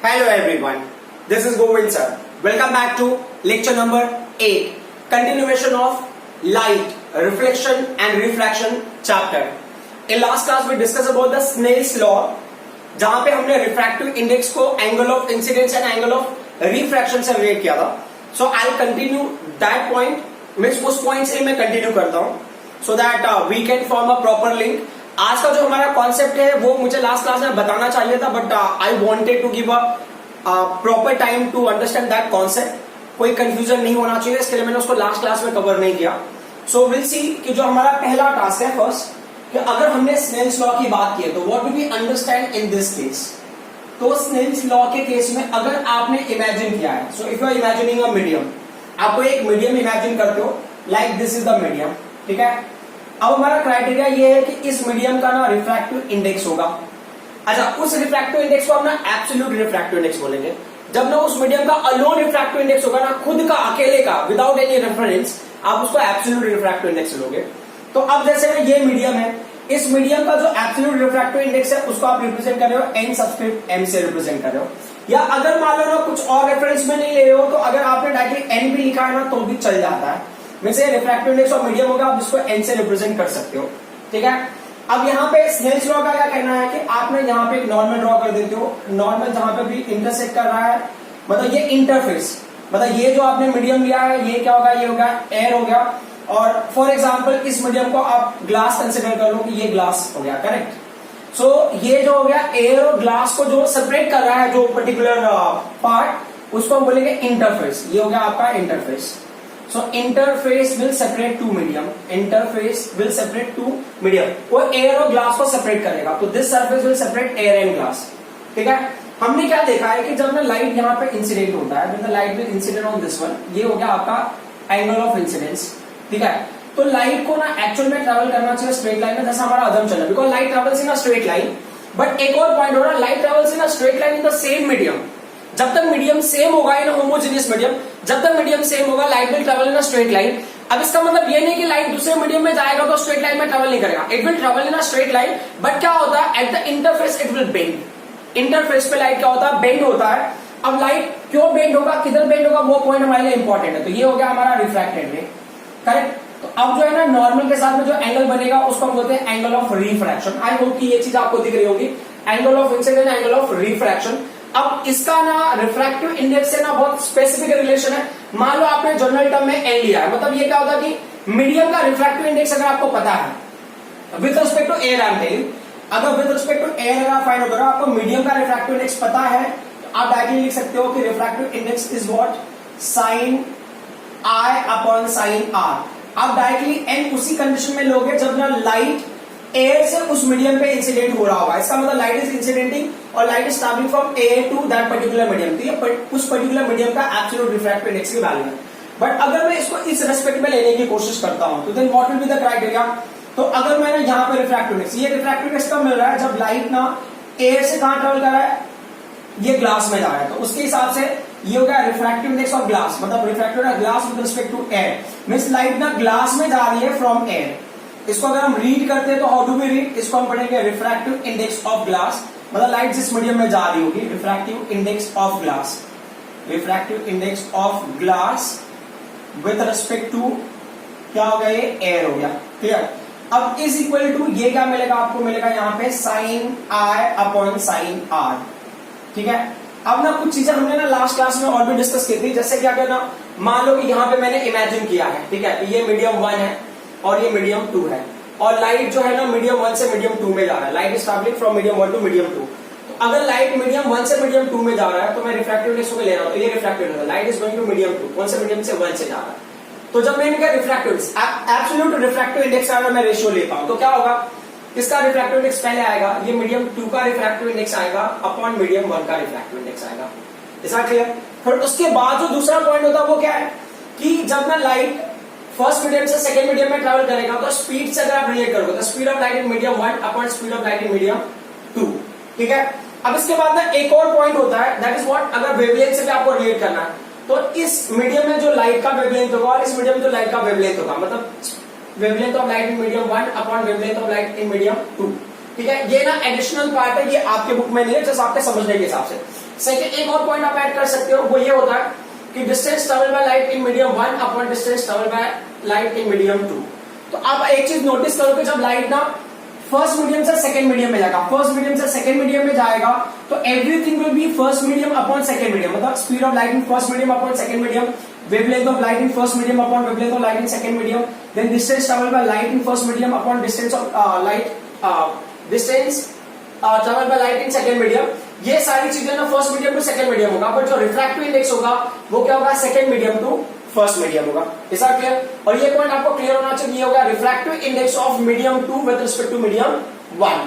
Hello everyone, this is Govind sir. Welcome back to lecture number 8, continuation of light, reflection and refraction chapter. In last class we discussed about the Snell's law, जहां पे हमने refractive index को angle of incidence and angle of refraction से relate किया था. So I'll continue that point, means उस point से मैं continue करता हूं, so that we can form a proper link. आज का जो हमारा कॉन्सेप्ट है वो मुझे लास्ट क्लास में बताना चाहिए था, but I wanted to give a proper time to understand that concept. कोई कंफ्यूजन नहीं होना चाहिए, इसके लिए मैंने उसको लास्ट क्लास में कवर नहीं किया. सो विल सी कि जो हमारा पहला टास्क है फर्स्ट, कि अगर हमने स्नेल्स लॉ की बात की है तो what do we understand in this case. तो स्नेल्स लॉ के केस में अगर आपने इमेजिन किया है, so if you are imagining a medium, आपको एक मीडियम इमेजिन करते हो like this is the medium, ठीक है. अब हमारा क्राइटेरिया ये है कि इस मीडियम का ना रिफ्रैक्टिव इंडेक्स होगा. अच्छा, उस रिफ्रैक्टिव इंडेक्स को हम ना एब्सोल्यूट रिफ्रैक्टिव इंडेक्स बोलेंगे. जब ना उस मीडियम का अलोन रिफ्रैक्टिव इंडेक्स होगा ना, खुद का अकेले का विदाउट एनी रेफरेंस, आप उसको एब्सोल्यूट रिफ्रैक्टिव इंडेक्स लोगे. तो अब जैसे ना ये मीडियम है, इस मीडियम का जो एब्सोल्यूट रिफ्रैक्टिव इंडेक्स है उसको आप रिप्रेजेंट कर रहे हो एन सबस्क्रिप्ट एम से रिप्रेजेंट कर रहे हो. या अगर मान लो ना कुछ और रेफरेंस में नहीं ले रहे हो, तो अगर आपने डायरेक्टली एन भी लिखा है ना तो भी चल जाता है. वैसे रिफ्रैक्टिव इंडेक्स ऑफ मीडियम होगा, आप इसको एन से रिप्रेजेंट कर सकते हो, ठीक है. अब यहाँ पे स्नेल्स लॉ का क्या कहना है कि आपने यहाँ पे एक नॉर्मल ड्रॉ कर देते हो. नॉर्मल जहां पे भी इंटरसेक्ट कर रहा है, मतलब ये इंटरफेस, मतलब ये जो आपने मीडियम लिया है ये क्या होगा, ये होगा एयर हो गया. और फॉर एग्जाम्पल इस मीडियम को आप ग्लास कंसिडर कर लो कि ये ग्लास हो गया, करेक्ट. सो ये जो हो गया एयर और ग्लास को जो सेपरेट कर रहा है, जो पर्टिकुलर पार्ट, उसको हम बोलेंगे इंटरफेस. ये हो गया आपका interface. So interface will separate two medium. Interface will separate two medium. वो air और glass को separate करेगा. तो this surface will separate air and glass. ठीक है. हमने क्या देखा है कि जब ना लाइट यहाँ पे इंसिडेंट होता है, when the light will incident on this one, ये हो गया आपका एंगल ऑफ इंसिडेंस, ठीक है. तो लाइट को ना एक्चुअल में ट्रेवल करना चाहिए स्ट्रेट लाइन में, जैसा हमारा अदम चला, because light travels in a straight line. But एक और पॉइंट हो रहा है, light travels in a straight line in the same medium. जब तक मीडियम सेम होगा इन होमोजेनियस मीडियम, जब तक मीडियम सेम होगा light will travel in a straight line. अब इसका मतलब ये नहीं कि लाइट दूसरे मीडियम में जाएगा तो स्ट्रेट लाइन में ट्रेवल नहीं करेगा. It will travel in a straight line, but क्या होता है at the interface it will bend. Interface पे लाइट क्या होता है, बेंड होता है. अब लाइट क्यों बेंड होगा, किधर बेंड होगा, वो पॉइंट हमारे लिए इंपॉर्टेंट है. तो ये हो गया हमारा रिफ्रैक्टेड रे, करेक्ट. तो अब जो है ना नॉर्मल के साथ में जो एंगल बनेगा उसको हम बोलते हैं angle of refraction. I hope कि ये चीज आपको दिख रही होगी, angle of incident, angle of refraction. अब इसका ना रिफ्रैक्टिव इंडेक्स से ना बहुत स्पेसिफिक रिलेशन है. मान लो आपने जनरल टर्म में एन लिया है, मतलब ये क्या होता है कि मीडियम का रिफ्रैक्टिव इंडेक्स अगर आपको पता है with respect to air, I am telling, अगर विद रिस्पेक्ट टू एयर अगर फाइंड आउट करो, आपको मीडियम का रिफ्रैक्टिव इंडेक्स पता है, तो आप डायरेक्टली लिख सकते हो कि refractive index is what, sine i upon sine r. आप डायरेक्टली एन उसी कंडीशन में लोगे जब ना लाइट एयर से उस मीडियम पे इंसिडेंट हो रहा होगा. इसका मतलब लाइट इज इंसिडेंटिंग और light is travelling from air to that particular medium. तो ये उस पर्टिकुलर मीडियम का एब्सोल्यूट रिफ्रैक्टिव इंडेक्स की वैल्यू है. बट अगर मैं इसको इस रेस्पेक्ट में लेने की कोशिश करता हूं तो then what will be the criteria. तो अगर मैंने यहाँ पे रिफ्रैक्टिव इंडेक्स, ये रिफ्रैक्टिव इंडेक्स कब मिल रहा है, जब लाइट ना एयर से कहां ट्रेवल कर रहा है, ये ग्लास में जा रहा है. तो उसके हिसाब से ये हो गया रिफ्रैक्टिव इंडेक्स ऑफ ग्लास, मतलब refractive glass with respect to air, means light ना ग्लास में जा रही है फ्रॉम एयर. इसको अगर हम रीड करते हैं तो हाउ डू वी रीड, इसको हम पढ़ेंगे रिफ्रैक्टिव इंडेक्स ऑफ ग्लास, मतलब लाइट जिस मीडियम में जा रही होगी, refractive index of glass, refractive index of glass with respect to क्या हो गया, ये एयर हो गया, क्लियर. अब इज इक्वल टू ये क्या मिलेगा, आपको मिलेगा यहाँ पे sine i upon sine r, ठीक है. अब ना कुछ चीजें हमने ना लास्ट क्लास में और भी डिस्कस की थी, जैसे क्या करना, मान लो कि यहाँ पे मैंने इमेजिन किया है, ठीक है, ये मीडियम 1 है और ये मीडियम 2 है, और लाइट जो है ना मीडियम 1 से मीडियम 2 में जा रहा है. Light is travelling from medium 1 to medium 2. तो अगर लाइट मीडियम 1 से मीडियम 2 में जा रहा है तो मैं रिफ्रैक्टिव इंडेक्स को ले रहा हूं, तो ये refractive index, light is going to medium 2, कौन से मीडियम से 1 से जा रहा है. तो जब मैंने कहा रिफ्रैक्टिव एब्सोल्यूट रिफ्रैक्टिव इंडेक्स का अगर मैं रेशियो लेता हूं तो क्या होगा, किसका रिफ्रैक्टिव इंडेक्स पहले आएगा, ये मीडियम 2 का रिफ्रैक्टिव इंडेक्स आएगा अपॉन मीडियम 1 का रिफ्रैक्टिव इंडेक्स आएगा. ऐसा क्लियर. फिर उसके बाद जो दूसरा पॉइंट होता है वो क्या है कि जब मैं लाइट फर्स्ट मीडियम से सेकंड मीडियम में ट्रैवल करेगा तो स्पीड से अगर आप रिलेट करोगे तो speed of light in medium 1 upon speed of light in medium 2, ठीक है. अब इसके बाद ना एक और पॉइंट होता है, दैट इज व्हाट, अगर वेवलेंथ से भी आपको रिलेट करना है तो इस मीडियम में जो लाइट का वेवलेंथ होगा और इस मीडियम में जो लाइट का वेवलेंथ होगा, मतलब wavelength of light in medium 1 upon wavelength of light in medium 2, ठीक है. ये ना एडिशनल पार्ट है, ये आपके बुक में नहीं है, जस्ट आपके समझने के हिसाब से. सेकंड एक और पॉइंट आप ऐड कर सकते हो, वो ये होता है कि distance travel by light in medium 1 upon distance travel by light in medium 2। तो आप एक चीज नोटिस करो कि जब लाइट ना फर्स्ट मीडियम से सेकंड मीडियम में जाएगा, फर्स्ट मीडियम से सेकंड मीडियम में जाएगा, तो everything will be first medium upon second medium, मतलब speed of light in first medium upon second medium, wavelength of light in first medium upon wavelength of light in second medium, then distance travel by light in first medium upon distance of distance travel by light in second medium. ये सारी चीजें ना first medium to second medium होगा, but जो refractive index होगा वो क्या होगा, second medium to first medium होगा। Is that clear? और ये पॉइंट आपको क्लियर होना चाहिए, होगा refractive index of medium 2 with respect to medium 1।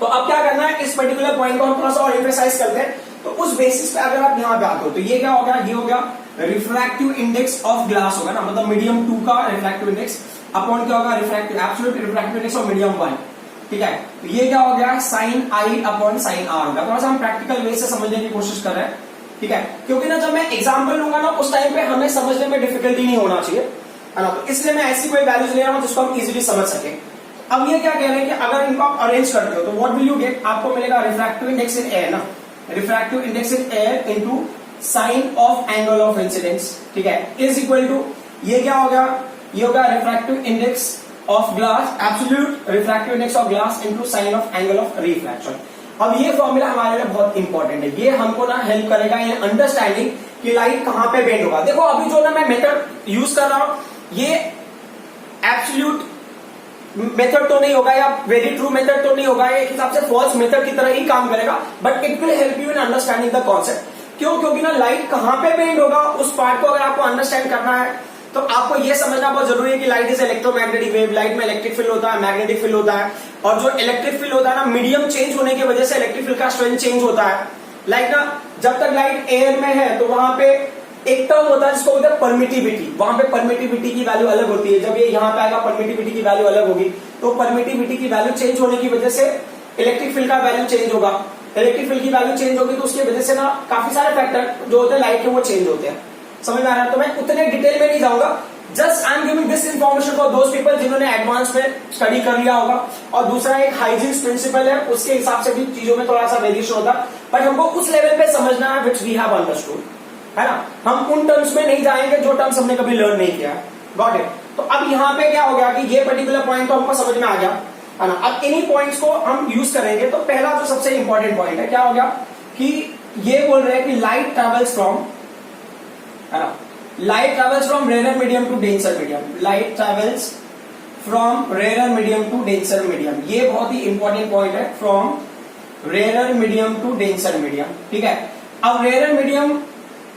तो अब क्या करना है, इस पर्टिकुलर पॉइंट को हम थोड़ा सा और एम्फसाइज करते हैं। तो उस बेसिस पे अगर आप यहां पे आते हो तो ये क्या हो गया, ये हो गया रिफ्रैक्टिव इंडेक्स ऑफ ग्लास होगा ना, मतलब मीडियम 2 का रिफ्रैक्टिव इंडेक्स अपॉन क्या होगा, refractive absolute refractive index of medium 1। ठीक है, तो ये क्या हो गया, sine i upon sine r होगा। थोड़ा सा हम प्रैक्टिकल वे से समझने की कोशिश कर रहे हैं। ठीक है, क्योंकि ना जब मैं एग्जांपल लूंगा ना उस टाइम पे हमें समझने में डिफिकल्टी नहीं होना चाहिए, है ना, तो इसलिए मैं ऐसी कोई वैल्यूज ले रहा हूं जिसको हम इजीली समझ सके। अब ये क्या कह रहे हैं कि अगर इनको आप अरेंज करते हो तो व्हाट विल यू गेट, आपको मिलेगा रिफ्रैक्टिव इंडेक्स इन एयर ना, refractive index in air into sine of angle of incidence, ठीक है, इज इक्वल टू ये क्या हो गया, ये होगा refractive index of glass, absolute refractive index of glass into sine of angle of refraction. अब ये फॉर्मूला हमारे लिए बहुत इंपॉर्टेंट है, ये हमको ना हेल्प करेगा इन अंडरस्टैंडिंग कि लाइट कहां पे बेंड होगा। देखो अभी जो ना मैं मेथड यूज कर रहा हूं ये एब्सोल्यूट मेथड तो नहीं होगा या वेरी ट्रू मेथड तो नहीं होगा, एक हिसाब से फॉल्स मेथड की तरह ही काम करेगा, but it will help you in understanding the concept. क्यों? क्योंकि ना लाइट कहां पे बेंड होगा उस पार्ट को अगर आपको अंडरस्टैंड करना है तो आपको यह समझना बहुत जरूरी है कि light is electromagnetic wave, light में इलेक्ट्रिक फील्ड होता है, मैग्नेटिक फील्ड होता है, और जो इलेक्ट्रिक फील्ड होता है ना मीडियम चेंज होने की वजह से इलेक्ट्रिक फील्ड का स्ट्रेंथ चेंज होता है। लाइक ना जब तक लाइट एयर में है तो वहां पे एक टर्म होता है जिसको बोलते हैं परमिटिविटी, वहां पे परमिटिविटी की वैल्यू अलग होती है, जब ये यहां पे आएगा परमिटिविटी की वैल्यू अलग होगी, तो परमिटिविटी की वैल्यू चेंज होने की वजह से इलेक्ट्रिक फील्ड का वैल्यू चेंज होगा, इलेक्ट्रिक फील्ड की वैल्यू चेंज होगी तो उसकी वजह से ना काफी सारे फैक्टर जो होते हैं लाइट के वो चेंज होते हैं। समझ में आ रहा है? तो मैं उतने डिटेल में नहीं जाऊंगा, just I am giving this information for those people जिन्होंने एडवांस में स्टडी कर लिया होगा। और दूसरा एक हाइजीन प्रिंसिपल है, उसके हिसाब से भी चीजों में थोड़ा सा वेरिएशन होता है, बट हमको उस लेवल पे समझना है विच वी हैव अंडरस्टूड, है ना, हम उन टर्म्स में नहीं जाएंगे जो टर्म्स हमने कभी लर्न नहीं किया। Got it? तो अब यहाँ पे क्या हो गया कि ये पर्टिकुलर पॉइंट तो हमको समझ में आ गया, है ना। अब इन्हीं पॉइंट्स को हम यूज करेंगे। तो पहला जो सबसे इंपॉर्टेंट पॉइंट है क्या हो गया कि ये बोल रहे हैं कि लाइट ट्रेवल्स फ्रॉम, है ना, light travels from rarer medium to denser medium, light travels from rarer medium to denser medium, ये बहुत ही इंपॉर्टेंट पॉइंट है, from rarer medium to denser medium। ठीक है, अब rarer medium,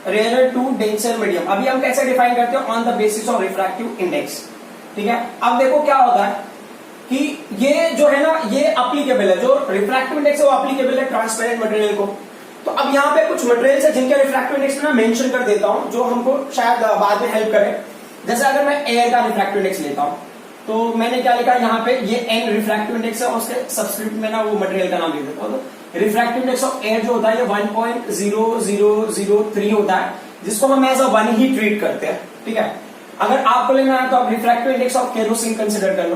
rarer to denser medium अभी हम कैसे डिफाइन करते हैं, on the basis of refractive index. ठीक है, अब देखो क्या होता है कि ये जो है ना ये अप्लीकेबल है, जो रिफ्रैक्टिव इंडेक्स है वो अप्लीकेबल है ट्रांसपेरेंट मटेरियल को। तो अब यहाँ पे कुछ मटेरियल्स है जिनके रिफ्रैक्टिव इंडेक्स में मेंशन कर देता हूं जो हमको शायद बाद में हेल्प करे। जैसे अगर मैं एयर का रिफ्रैक्टिव इंडेक्स लेता हूं तो मैंने क्या लिखा यहाँ पे, ये एन रिफ्रैक्टिव इंडेक्स है, उसके सब्सक्रिप्ट में ना वो मटेरियल का नाम लिख देता हूं। तो रिफ्रैक्टिव इंडेक्स ऑफ एयर जो होता है ये 1.0003 होता है, जिसको हम एज अ 1 ही ट्रीट करते हैं। ठीक है, अगर आपको लेना है तो आप refractive index of kerosene consider कर लो।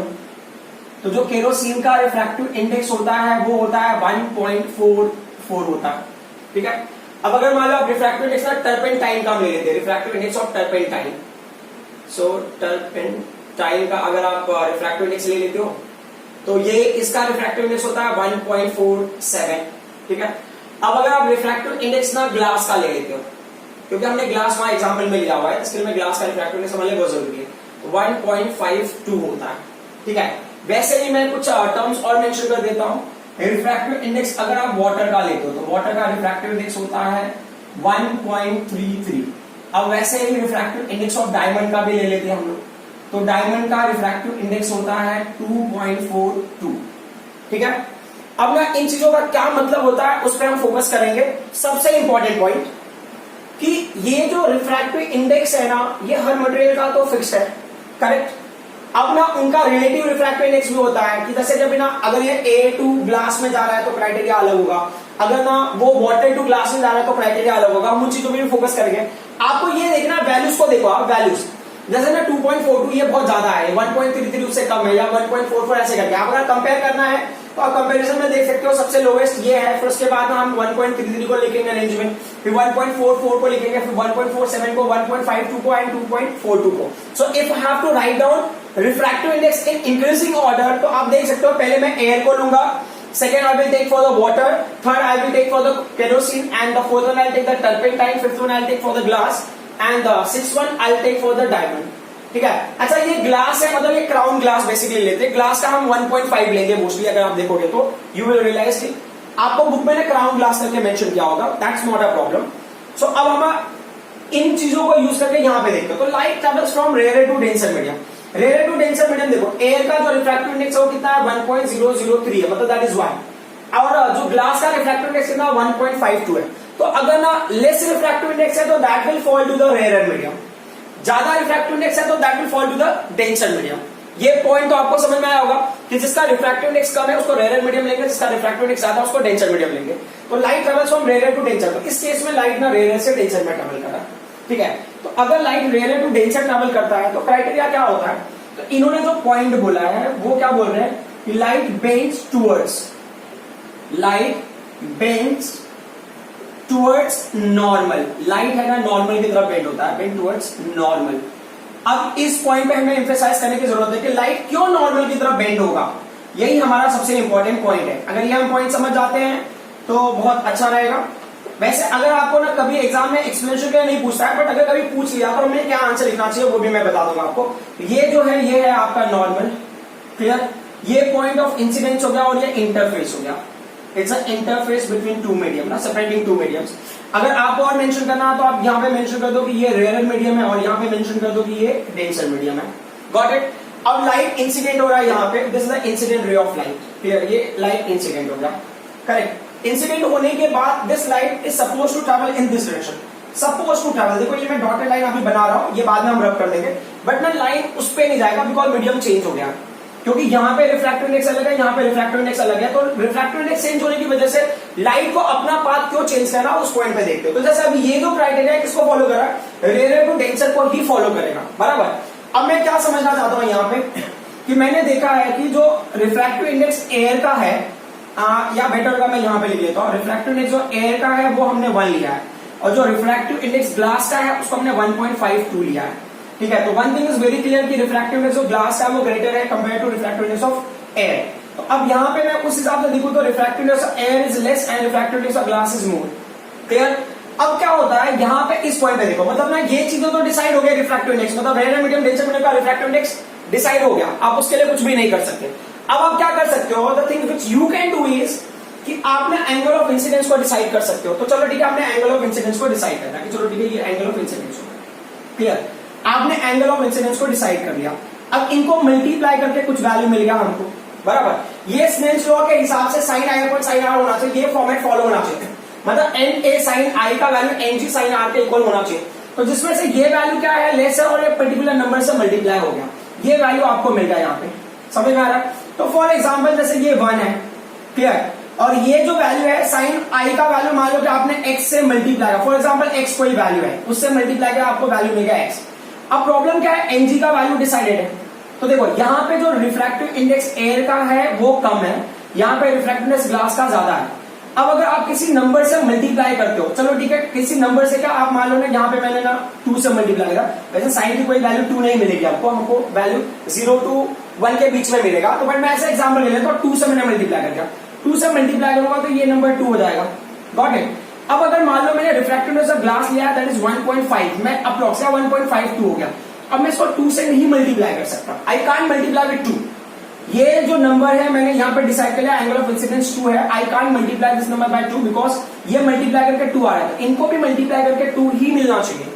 तो जो केरोसिन का रिफ्रैक्टिव इंडेक्स होता है वो होता है 1.44 होता है। ठीक है, अब अगर मान लो आप रिफ्रैक्टिव इंडेक्स ना टर्पेंटाइन का ले लेते हैं, refractive index of turpentine, so turpentine का अगर आप रिफ्रैक्टिव इंडेक्स ले लेते हो तो ये इसका रिफ्रैक्टिव इंडेक्स होता है 1.47। ठीक है, अब अगर आप रिफ्रैक्टिव इंडेक्स ना ग्लास का ले लेते हो, क्योंकि हमने ग्लास वहां एग्जाम्पल में लिया हुआ है, इसके लिए मैं ग्लास का रिफ्रैक्टिव इंडेक्स समझने बहुत जरूरी है, 1.52 होता है। ठीक है, वैसे ही मैं कुछ टर्म्स और मेंशन कर देता हूं। रिफ्रैक्टिव इंडेक्स अगर आप वाटर का लेते हो तो वाटर का रिफ्रैक्टिव इंडेक्स होता है 1.33। अब वैसे ही रिफ्रैक्टिव इंडेक्स ऑफ डायमंड का भी ले लेते हैं हम लोग, तो डायमंड का रिफ्रैक्टिव इंडेक्स होता है 2.42। ठीक है, अब ना इन चीजों का क्या मतलब होता है उस पर हम फोकस करेंगे। सबसे इंपॉर्टेंट पॉइंट कि ये जो रिफ्रैक्टिव इंडेक्स है ना ये हर मटेरियल का तो फिक्स है, करेक्ट। अब ना उनका रिलेटिव रिफ्रैक्टिव इंडेक्स भी होता है कि जैसे जब ना अगर ये A2 ग्लास में जा रहा है तो क्राइटेरिया अलग होगा, अगर ना वो वाटर टू ग्लास में जा रहा है तो क्राइटेरिया अलग होगा। हम उन चीजों में भी फोकस करेंगे। आपको ये देखना वैल्यूज को देखो, आप वैल्यूज जैसे ना 2.42 ये बहुत ज्यादा है, 1.33 उससे कम है, या 1.44 ऐसे करके आप अगर कंपेयर करना है तो आप कंपैरिजन में देख सकते हो सबसे लोवेस्ट ये है, फिर उसके बाद हम 1.33 को लिखेंगे रेंज में, फिर 1.44 को लिखेंगे, फिर 1.47 को, 1.52 को एंड 2.42 को. So if I have to write down refractive index in increasing order, तो आप देख सकते हो पहले मैं एयर को लूंगा, second I will take for the water, third I will take for the kerosene, and the fourth one I'll take the turpentine, fifth one I'll take for the glass, and the sixth one I'll take for the diamond. ठीक है. अच्छा ये glass है, मतलब ये crown glass basically लेते हैं. Glass का हम 1.5 लेंगे मोस्टली, अगर आप देखोगे तो यू विल रियलाइज कि आपको बुक में क्राउन ग्लास करके मेंशन किया होगा. That's not a problem. So अब हम इन चीजों को यूज करके यहाँ पे देखते हैं. तो light travels from rare to denser medium. Rare to denser medium देखो, एयर का जो रिफ्रैक्टिव इंडेक्स है वो कितना है, 1.003 है, मतलब दैट इज 1. और जो ग्लास का रिफ्रैक्टिव इंडेक्स कितना 1.52 है. तो अगर ना लेस रिफ्रैक्टिव इंडेक्स है तो that will fall to the rare medium, ज्यादा रिफ्रैक्टिव इंडेक्स है तो that will fall to the denser medium. ये पॉइंट तो आपको समझ में आया होगा कि जिसका रिफ्रैक्टिव इंडेक्स कम है उसको रेयर मीडियम लेंगे, जिसका रिफ्रैक्टिव इंडेक्स ज्यादा है उसको डेंसर मीडियम लेंगे. तो light travels from rare to denser, तो इस केस में लाइट ना रेयर से डेंसर में ट्रेवल कर रहा है. ठीक है. तो अगर light rare to denser travel करता है तो क्राइटेरिया क्या होता है, तो इन्होंने जो पॉइंट बोला है वो क्या बोल रहे हैं कि light bends towards normal. Light है ना नॉर्मल की तरफ बेंड होता है, बेंड टुवर्ड्स नॉर्मल. अब इस पॉइंट पे हमें एम्फेसाइज करने की जरूरत है कि लाइट क्यों नॉर्मल की तरफ बेंड होगा. यही हमारा सबसे इंपॉर्टेंट पॉइंट है. अगर ये हम पॉइंट समझ जाते हैं तो बहुत अच्छा रहेगा. वैसे अगर आपको ना कभी एग्जाम में एक्सप्लेनेशन के लिए नहीं पूछता है, बट अगर कभी पूछ लिया तो हमें क्या आंसर लिखना चाहिए वो भी मैं बता दूंगा आपको. ये जो है ये है आपका नॉर्मल. क्लियर. ये पॉइंट ऑफ इंसिडेंस हो गया और ये इंटरफेस हो गया. It's a interface between two medium ना, सेपरेटिंग टू मीडियम्स. अगर आपको और मेंशन करना है तो आप यहाँ पे मेंशन कर दो कि ये रेयर मीडियम है और यहाँ पे मेंशन कर दो कि ये डेंसर मीडियम है. Got it. अब लाइट इंसिडेंट हो रहा है यहाँ पे, this is the incident ray of light. Clear. ये लाइट इंसिडेंट हो गया. करेक्ट. इंसिडेंट होने के बाद this light is suppose to travel in this direction. Suppose to travel, देखो ये मैं डॉटेड लाइन अभी बना रहा हूं, ये बाद में हम रब कर देंगे, बट ना लाइन उस पे नहीं जाएगा बिकॉज मीडियम चेंज हो गया. क्योंकि यहाँ पे रिफ्रैक्टिव इंडेक्स अलग है, यहाँ पे रिफ्रैक्टिव इंडेक्स अलग है. तो रिफ्रैक्टिव इंडेक्स चेंज होने की वजह से लाइट को अपना पाथ क्यों चेंज करना उस पॉइंट पे देखते हो. तो जैसे अभी ये जो क्राइटेरिया है किसको फॉलो करा, रेयर टू डेंसर को ही फॉलो करेगा. बराबर. अब मैं क्या समझना चाहता हूं यहाँ पे कि मैंने देखा है कि जो रिफ्रैक्टिव इंडेक्स एयर का है, या बेटर का मैं यहाँ पे लिख लेता हूँ, रिफ्रैक्टिव इंडेक्स जो एयर का है वो हमने 1 लिया है और जो रिफ्रैक्टिव इंडेक्स ग्लास का है उसको हमने 1.52 लिया है. ठीक है. तो one thing is very clear कि रिफ्रैक्टिव इंडेक्स जो ग्लास का है वो ग्रेटर है compare to refractive index of air. तो अब यहाँ पे मैं उस हिसाब से देखूं तो refractive index of air is less and refractive index of glass is more. Clear. अब क्या होता है यहाँ पे इस पॉइंट पे देखो, मतलब ना ये चीजें तो डिसाइड हो गया. रिफ्रैक्टिव इंडेक्स मतलब रेयर मीडियम डेंसर मीडियम का रिफ्रैक्टिव इंडेक्स डिसाइड हो गया. आप उसके लिए कुछ भी नहीं कर सकते. अब आप क्या कर सकते हो, the thing which you can do is कि आपने एंगल ऑफ इंसिडेंस को डिसाइड कर सकते हो. तो चलो ठीक है, आपने एंगल ऑफ इंसिडेंस को डिसाइड करना कि चलो ठीक है ये एंगल ऑफ इंसिडेंस हो. क्लियर. आपने एंगल ऑफ इंसिडेंस को डिसाइड कर लिया. अब इनको मल्टीप्लाई करके कुछ वैल्यू मिल गया हमको. बराबर. ये स्नेल्स लॉ के हिसाब से sine i upon sine r होना चाहिए. ये फॉर्मेट फॉलो होना चाहिए, मतलब एन ए साइन आई का value n g sine r के इक्वल होना चाहिए. तो जिसमें से ये वैल्यू क्या है, लेस है और ये पर्टिकुलर नंबर से मल्टीप्लाई हो गया. ये वैल्यू आपको मिल गया यहाँ पे. समझ में आ रहा है. तो फॉर एग्जाम्पल जैसे ये 1 है. क्लियर. और ये जो वैल्यू है साइन आई का वैल्यू मान लो कि आपने x से मल्टीप्लाई किया. फॉर एग्जांपल x कोई वैल्यू है, उससे मल्टीप्लाई किया आपको वैल्यू मिल गया x. अब प्रॉब्लम क्या है, एनजी का वैल्यू डिसाइडेड है. तो देखो यहाँ पे जो रिफ्रैक्टिव इंडेक्स एयर का है वो कम है, यहाँ पे रिफ्रैक्टिव इंडेक्स ग्लास का ज्यादा है. अब अगर आप किसी नंबर से मल्टीप्लाई करते हो, चलो ठीक है किसी नंबर से क्या आप मान लो ना, यहाँ पे मैंने ना 2 से मल्टीप्लाई किया. वैसे साइन की कोई वैल्यू 2 नहीं मिलेगी आपको, हमको वैल्यू 0 to 1 के बीच में मिलेगा. तो बट मैं ऐसा एग्जाम्पल ले लेता हूँ, 2 से मैंने मल्टीप्लाई कर दिया. 2 से मल्टीप्लाई करूंगा तो ये नंबर 2 हो जाएगा. Got it. अब अगर मान लो मैंने रिफ्रैक्टिव इंडेक्स ऑफ ग्लास लिया दैट इज 1.5, मैं अप्रोक्स 1.52 हो गया. अब मैं इसको 2 से नहीं मल्टीप्लाई कर सकता. I can't multiply with 2. ये जो नंबर है मैंने यहाँ पे डिसाइड कर लिया एंगल ऑफ इंसिडेंस 2 है. I can't multiply this number by 2 because ये मल्टीप्लाई करके 2 आ रहा है. तो इनको भी मल्टीप्लाई करके 2 ही मिलना चाहिए.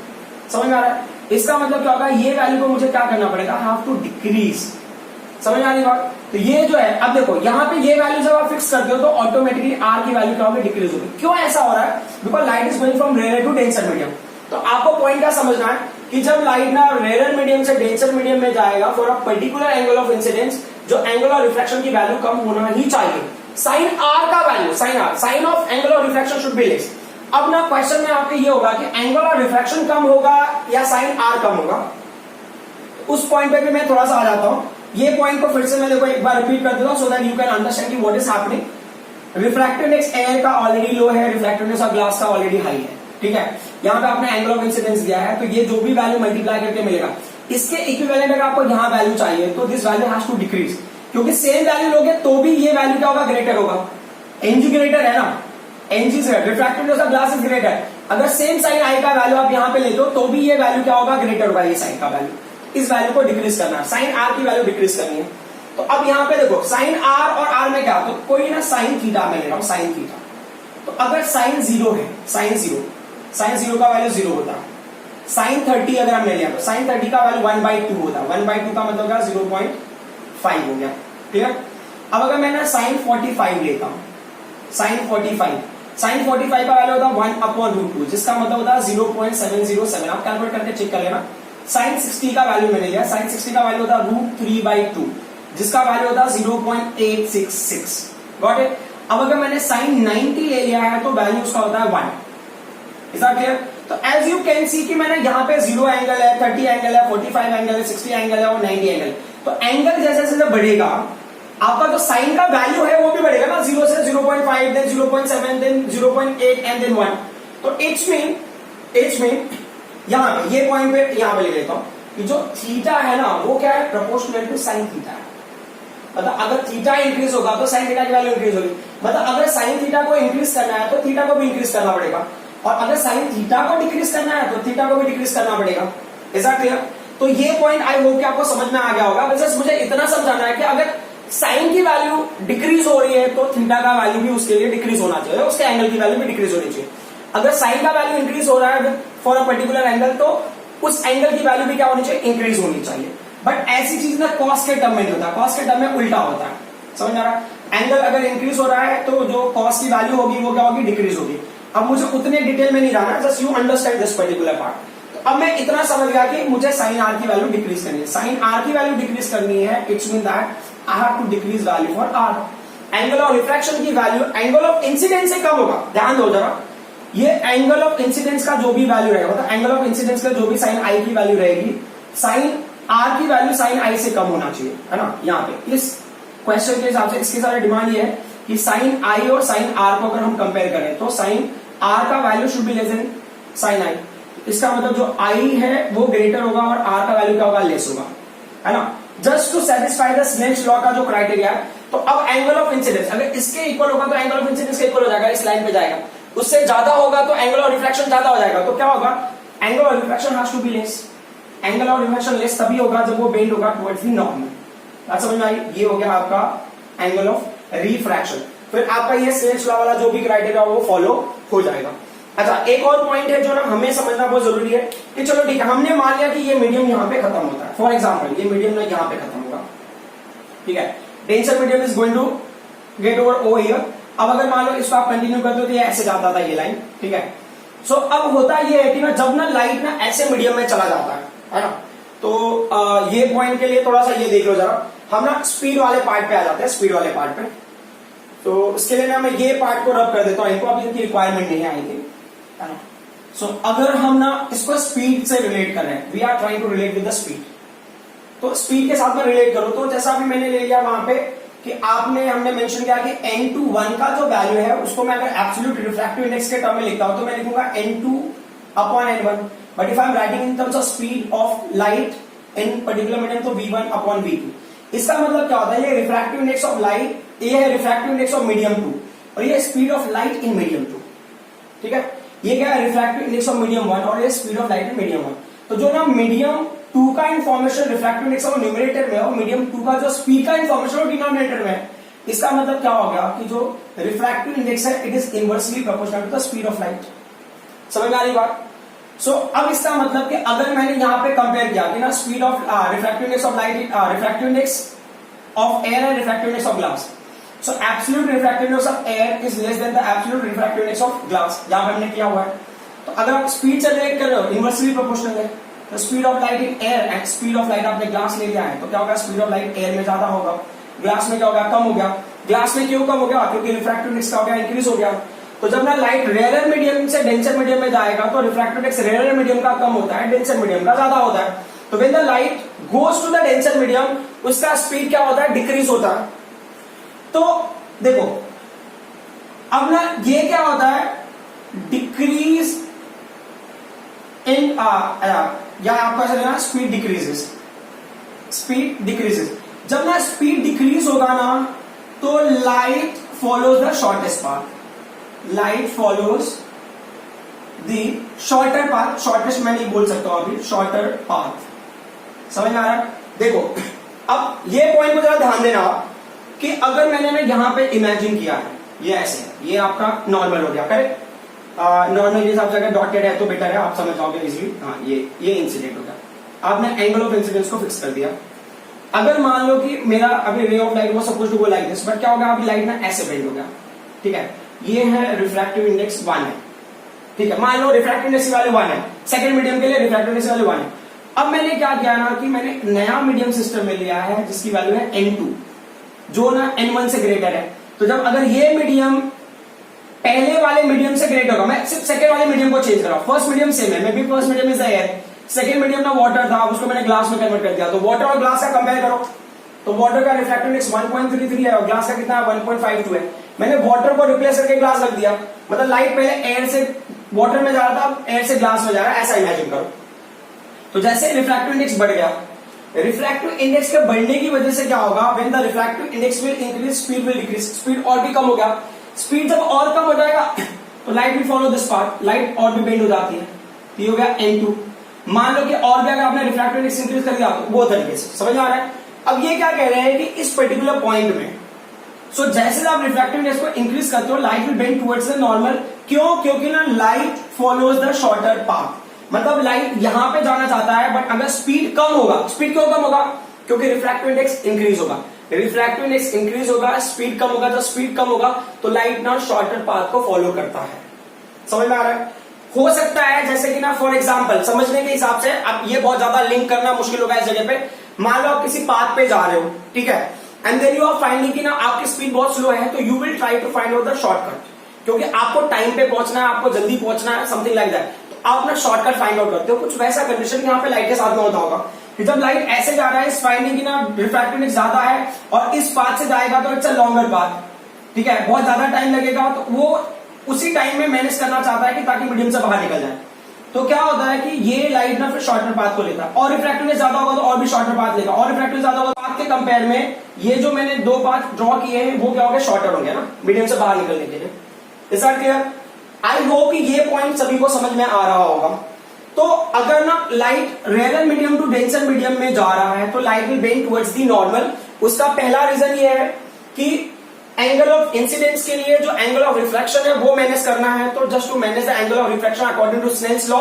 समझ में आ रहा है. इसका मतलब क्या होगा, ये वैल्यू को मुझे क्या करना पड़ेगा, हैव टू डिक्रीज. समझ आ रही बात. तो ये जो है, अब देखो यहाँ पे ये वैल्यू जब आप फिक्स करते हो तो ऑटोमेटिकली आर की वैल्यू क्या होगी, डिक्रीज होगी. क्यों ऐसा हो रहा है, because light is going from rare to denser medium. तो आपको पॉइंट क्या समझना है कि जब लाइट ना रेयर मीडियम से डेंसर मीडियम में जाएगा for a particular angle of incidence, जो एंगल ऑफ रिफ्रैक्शन की वैल्यू कम होना ही चाहिए. साइन आर का value, sine r, sine of angle of refraction should be less. अब ना क्वेश्चन में आपके ये होगा कि एंगल ऑफ रिफ्रैक्शन कम होगा या साइन आर कम होगा. उस पॉइंट पे भी मैं थोड़ा सा आ जाता हूं. ये पॉइंट को फिर से मैं देखो एक बार रिपीट कर देता हूं so that you can understand कि what is happening. Refractive index air का ऑलरेडी लो है, रिफ्रैक्टिव इंडेक्स ऑफ ग्लास का ऑलरेडी हाई है, ठीक है। यहाँ पे आपने एंगल ऑफ इंसिडेंस दिया है, तो ये जो भी वैल्यू मल्टीप्लाई करके मिलेगा इसके इक्विवेलेंट अगर आपको यहाँ वैल्यू चाहिए तो this value has to decrease, क्योंकि सेम वैल्यू लोगे तो भी ये वैल्यू क्या होगा, ग्रेटर होगा। एनजी ग्रेटर है ना, एनजी से refractive index of glass is greater. अगर सेम साइन आई का वैल्यू आप यहाँ पे लेते हो तो भी ये वैल्यू क्या होगा, ग्रेटर होगा ये साइन का वैल्यू। इस वैल्यू को डिक्रीज करना है, साइन आर की वैल्यू डिक्रीज करनी है। तो अब यहाँ पे देखो साइन आर और आर में क्या, तो कोई ना साइन थीटा में ले रहा हूं, साइन थीटा। तो अगर साइन जीरो है, साइन जीरो का वैल्यू जीरो होता है। साइन 30 अगर हमने लिया तो साइन 30 का वैल्यू 1/2 होता है, 1/2 का मतलब क्या, 0.5 हो गया, ठीक है। अब अगर मैं साइन 45 लेता हूं, साइन 45 का वैल्यू होता है 1/√2, जिसका मतलब होता है 0.707। आप कैलकुलेट करके चेक कर लेना। साइन 60 का वैल्यू मैंने लिया, साइन 60 का वैल्यू होता है √3/2, जिसका वैल्यू होता है 0.866। Got it. अब अगर मैंने साइन 90 ले लिया है तो वैल्यू उसका होता है 1। Is that clear? तो एज यू कैन सी कि मैंने यहाँ पे 0 एंगल है, 30 एंगल है, 45 एंगल है, 60 एंगल है और 90 एंगल। तो एंगल जैसे जैसे बढ़ेगा आपका जो साइन का वैल्यू है वो भी बढ़ेगा ना, 0 से 0.5, देन 0.7, देन 0.8 एंड देन 1। तो इट्स मीन यहाँ पे ये पॉइंट पे यहाँ पे ले लेता हूं कि जो थीटा है ना वो क्या है, प्रोपोर्शनल टू साइन थीटा है। मतलब अगर थीटा इंक्रीज होगा तो साइन थीटा की वैल्यू इंक्रीज होगी। मतलब अगर साइन थीटा को इंक्रीज करना है तो थीटा को भी इंक्रीज करना पड़ेगा, और अगर साइन थीटा को डिक्रीज करना है तो थीटा को भी डिक्रीज करना पड़ेगा। ऐसा क्लियर? तो ये पॉइंट आई होप कि आपको समझ में आ गया होगा। वैसे मुझे इतना समझाना है कि अगर साइन की वैल्यू डिक्रीज हो रही है तो थीटा का वैल्यू भी उसके लिए डिक्रीज होना चाहिए, उसके एंगल की वैल्यू भी डिक्रीज होनी चाहिए। अगर साइन का वैल्यू इंक्रीज हो रहा है फॉर अ पर्टिकुलर एंगल तो उस एंगल की वैल्यू भी क्या होनी चाहिए, इंक्रीज होनी चाहिए। बट ऐसी चीज ना कॉस के टर्म में नहीं होता, कॉस के टर्म में उल्टा होता है। समझ आ रहा है? एंगल अगर इंक्रीज हो रहा है तो जो कॉस की वैल्यू होगी वो क्या होगी, डिक्रीज होगी। अब मुझे उतने डिटेल में नहीं जाना, just you understand this particular part. तो अब मैं इतना समझ गया कि मुझे साइन आर की वैल्यू डिक्रीज करनी है। साइन आर की वैल्यू डिक्रीज करनी है, it's mean that I have to decrease value for r. Angle of refraction की वैल्यू एंगल ऑफ इंसिडेंस से कम होगा। ध्यान दो जरा, ये एंगल ऑफ इंसिडेंस का जो भी वैल्यू रहेगा, मतलब एंगल ऑफ इंसिडेंस का जो भी साइन आई की वैल्यू रहेगी, साइन आर की वैल्यू साइन आई से कम होना चाहिए, है ना। यहाँ पे इस क्वेश्चन के हिसाब से इसके सारे डिमांड ये है कि साइन आई और साइन आर को अगर हम कंपेयर करें तो साइन आर का value should be less than sine i. इसका मतलब जो आई है वो ग्रेटर होगा और आर का वैल्यू क्या होगा, लेस होगा, है ना। Just to satisfy the Snell's law का जो क्राइटेरिया है। तो अब एंगल ऑफ इंसिडेंस अगर इसके इक्वल होगा तो एंगल ऑफ इंसिडेंस के इक्वल हो जाएगा, इस लाइन पे जाएगा। उससे ज्यादा होगा तो एंगल ऑफ रिफ्रैक्शन ज्यादा हो जाएगा, तो क्या होगा, angle of refraction has to be less. Angle of refraction less तभी होगा जब वो बेंड होगा टुवर्ड्स द नॉर्मल। बात समझ में आई? ये हो गया आपका एंगल ऑफ रिफ्रैक्शन। फिर आपका ये स्नेल्स लॉ वाला जो भी क्राइटेरिया वो फॉलो हो जाएगा। अच्छा, एक और पॉइंट है जो ना हमें समझना बहुत जरूरी है कि चलो ठीक है, हमने मान लिया कि ये मीडियम यहाँ पे खत्म होता है। फॉर एग्जाम्पल ये मीडियम ना यहाँ पे खत्म होगा, ठीक है। Tension medium is going to get over oh here. अब अगर मान लो इसको आप कंटिन्यू करते हो तो ये ऐसे जाता था ये लाइन, ठीक है। सो अब होता ये है कि ना जब ना लाइट ना ऐसे मीडियम में चला जाता है ना, तो ये पॉइंट के लिए थोड़ा सा ये देख लो जरा। हम ना स्पीड वाले पार्ट पे आ जाते हैं, स्पीड वाले पार्ट पे। तो इसके लिए ना मैं ये पार्ट को रब कर देता हूँ, इनको अभी इनकी रिक्वायरमेंट नहीं है आई थिंक, है ना। सो अगर हम ना इसको स्पीड से रिलेट कर रहे हैं, we are trying to relate with the speed, तो स्पीड के साथ में रिलेट करो। तो जैसा अभी मैंने ले लिया वहां पे कि हमने मेंशन किया कि n2 का जो वैल्यू है उसको मैं अगर एब्सोल्यूट रिफ्रैक्टिव इंडेक्स के टर्म में लिखता हूं तो मैं लिखूंगा n2/n1। But if I am writing in terms of speed of light in particular medium तो v1/v2। इसका मतलब क्या होता है, ये रिफ्रैक्टिव इंडेक्स ऑफ लाइट, ये है रिफ्रैक्टिव इंडेक्स ऑफ मीडियम 2 और ये speed of light in medium 2, ठीक है। ये क्या है, रिफ्रैक्टिव इंडेक्स ऑफ मीडियम 1 और ये speed of light in medium 1। तो जो ना मीडियम 2 का information refractive index of numerator में और मीडियम 2 का जो स्पीड का इंफॉर्मेशन और डिनोमिनेटर में है, इसका मतलब क्या हो गया कि जो रिफ्रैक्टिव इंडेक्स है it is inversely proportional to the speed of light. समझ में आ रही बात? सो अब इसका मतलब कि अगर मैंने यहाँ पे कंपेयर किया कि ना speed of refractive index of light, refractive index of air and refractive index of glass, so absolute refractive index of air is less than the absolute refractive index of glass, जहां पे हमने किया हुआ है। तो अगर आप स्पीड से रिलेट कर रहे हो, इनवर्सली प्रोपोर्शनल है, तो speed of light in air and speed of light आपने ग्लास ले लिया है, तो क्या होगा, स्पीड ऑफ लाइट एयर में ज्यादा होगा, ग्लास में क्या होगा, कम हो गया। ग्लास में क्यों कम हो गया, क्योंकि रिफ्रैक्टिव इंडेक्स का हो गया, इंक्रीज हो गया। तो जब ना लाइट रेयर मीडियम से डेंसर मीडियम में जाएगा तो रिफ्रैक्टिव इंडेक्स रेयर मीडियम का कम होता है, डेंसर मीडियम का ज्यादा होता है। तो when the light goes to the denser medium, उसका स्पीड क्या होता है, डिक्रीज होता है। तो देखो अब ना ये क्या होता है, डिक्रीज इन या आपको ऐसा लेना स्पीड डिक्रीजेस, स्पीड डिक्रीजेस। जब ना स्पीड डिक्रीज होगा ना तो light follows the shortest path, light follows the shorter path, shortest मैं नहीं बोल सकता हूं अभी, शॉर्टर पाथ। समझ में आ रहा है? देखो अब ये पॉइंट को जरा ध्यान देना कि अगर मैंने ना यहां पे इमेजिन किया है ये ऐसे, ये आपका नॉर्मल हो गया, करेक्ट, नॉर्मल के हिसाब से अगर डॉटेड है तो बेटर है, आप समझ जाओगे इजीली। हाँ ये इंसिडेंट हो गया, आपने एंगल ऑफ इंसिडेंस को फिक्स कर दिया। अगर मान लो कि मेरा अभी रे ऑफ लाइट वो suppose to go like this, but क्या होगा, अभी लाइट ना ऐसे बेंड हो गया, ठीक है, ये है रिफ्रैक्टिव इंडेक्स 1 है, ठीक है, मान लो रिफ्रैक्टिव इंडेक्स वाले 1 है, सेकंड मीडियम के लिए रिफ्रैक्टिव इंडेक्स वाले 1 है। अब मैंने क्या किया ना कि मैंने नया मीडियम सिस्टम में लिया है जिसकी वैल्यू है n2, जो ना n1 से ग्रेटर है। तो जब अगर ये मीडियम पहले वाले मीडियम से ग्रेटर होगा, मैं सिर्फ सेकंड वाले मीडियम को चेंज कर रहा हूं, फर्स्ट मीडियम सेम है, may be first medium is air, second medium ना वाटर था, उसको मैंने ग्लास में कन्वर्ट कर दिया, तो वाटर और ग्लास का कंपेयर करो, तो वाटर का रिफ्रैक्टिव इंडेक्स 1.33 है और ग्लास का कितना है, 1.52 है। मैंने वाटर को रिप्लेस करके ग्लास रख दिया, मतलब लाइट पहले एयर से वाटर में जा रहा था, अब एयर से ग्लास में जा रहा है, ऐसा इमेजिन करो। तो जैसे रिफ्रैक्टिव इंडेक्स बढ़ गया, रिफ्रैक्टिव इंडेक्स के बढ़ने की वजह से क्या होगा, when the refractive index will increase speed will decrease, speed और भी कम हो गया, स्पीड जब और कम हो जाएगा तो light will follow this path, light और भी बेंड हो जाती है, ये हो गया n2। मान लो कि और भी अगर आपने रिफ्रैक्टिव इंडेक्स इंक्रीज कर दिया तो वो तरीके से, समझ आ रहा है? अब ये क्या कह रहे हैं कि इस पर्टिकुलर पॉइंट में जैसे आप रिफ्रैक्टिव इंडेक्स को इंक्रीज करते हो light will bend towards the normal, क्यों, क्योंकि ना light follows the shorter path, मतलब लाइट यहां पे जाना चाहता है, बट अगर स्पीड कम होगा, स्पीड क्यों कम होगा, क्योंकि रिफ्रैक्टिव इंडेक्स इंक्रीज होगा, रिफ्रैक्टिव इंडेक्स इंक्रीज होगा, स्पीड कम होगा, जब स्पीड कम होगा तो लाइट ना शॉर्टर पाथ को फॉलो करता है। समझ में आ रहा है? हो सकता है जैसे कि ना फॉर एग्जांपल समझने के हिसाब से, अब ये बहुत ज्यादा लिंक करना मुश्किल होगा इस जगह पे, मान लो आप किसी पाथ पे जा रहे हो, ठीक है, and then you are finding कि ना आपकी स्पीड बहुत स्लो है, तो you will try to find out the shortcut, क्योंकि आपको टाइम पे पहुंचना है, आपको जल्दी पहुंचना है, समथिंग लाइक दैट, तो आप ना शॉर्टकट फाइंड आउट करते हो। कुछ वैसा कंडीशन यहाँ पे लाइट के साथ में होता होगा कि जब लाइट ऐसे जा रहा है, इस फाइंडिंग की ना रिफ्रैक्टिव इंडेक्स ज्यादा है और इस पाथ से जाएगा तो इट्स अ लॉन्गर पाथ, ठीक है, बहुत ज्यादा टाइम लगेगा, तो वो उसी टाइम में मैनेज करना चाहता है कि ताकि मीडियम से बाहर निकल जाए। तो क्या होता है कि ये लाइट ना फिर शॉर्टर पाथ को लेता है, और रिफ्रैक्टिव इंडेक्स ज्यादा होगा तो और भी शॉर्टर पाथ लेगा, और रिफ्रैक्टिव ज्यादा होगा, पाथ के कंपेयर में ये जो मैंने दो पाथ ड्रॉ किए हैं वो क्या हो गया, शॉर्टर हो गया ना, मीडियम से बाहर निकलने के लिए। Is that clear? I hope कि ये पॉइंट सभी को समझ में आ रहा होगा। तो अगर ना light rare medium to denser medium में जा रहा है तो light will bend towards the normal. उसका पहला रीजन ये है कि एंगल ऑफ इंसिडेंस के लिए जो एंगल ऑफ रिफ्लेक्शन है वो मैनेज करना है, तो just to manage the angle of reflection according to Snell's law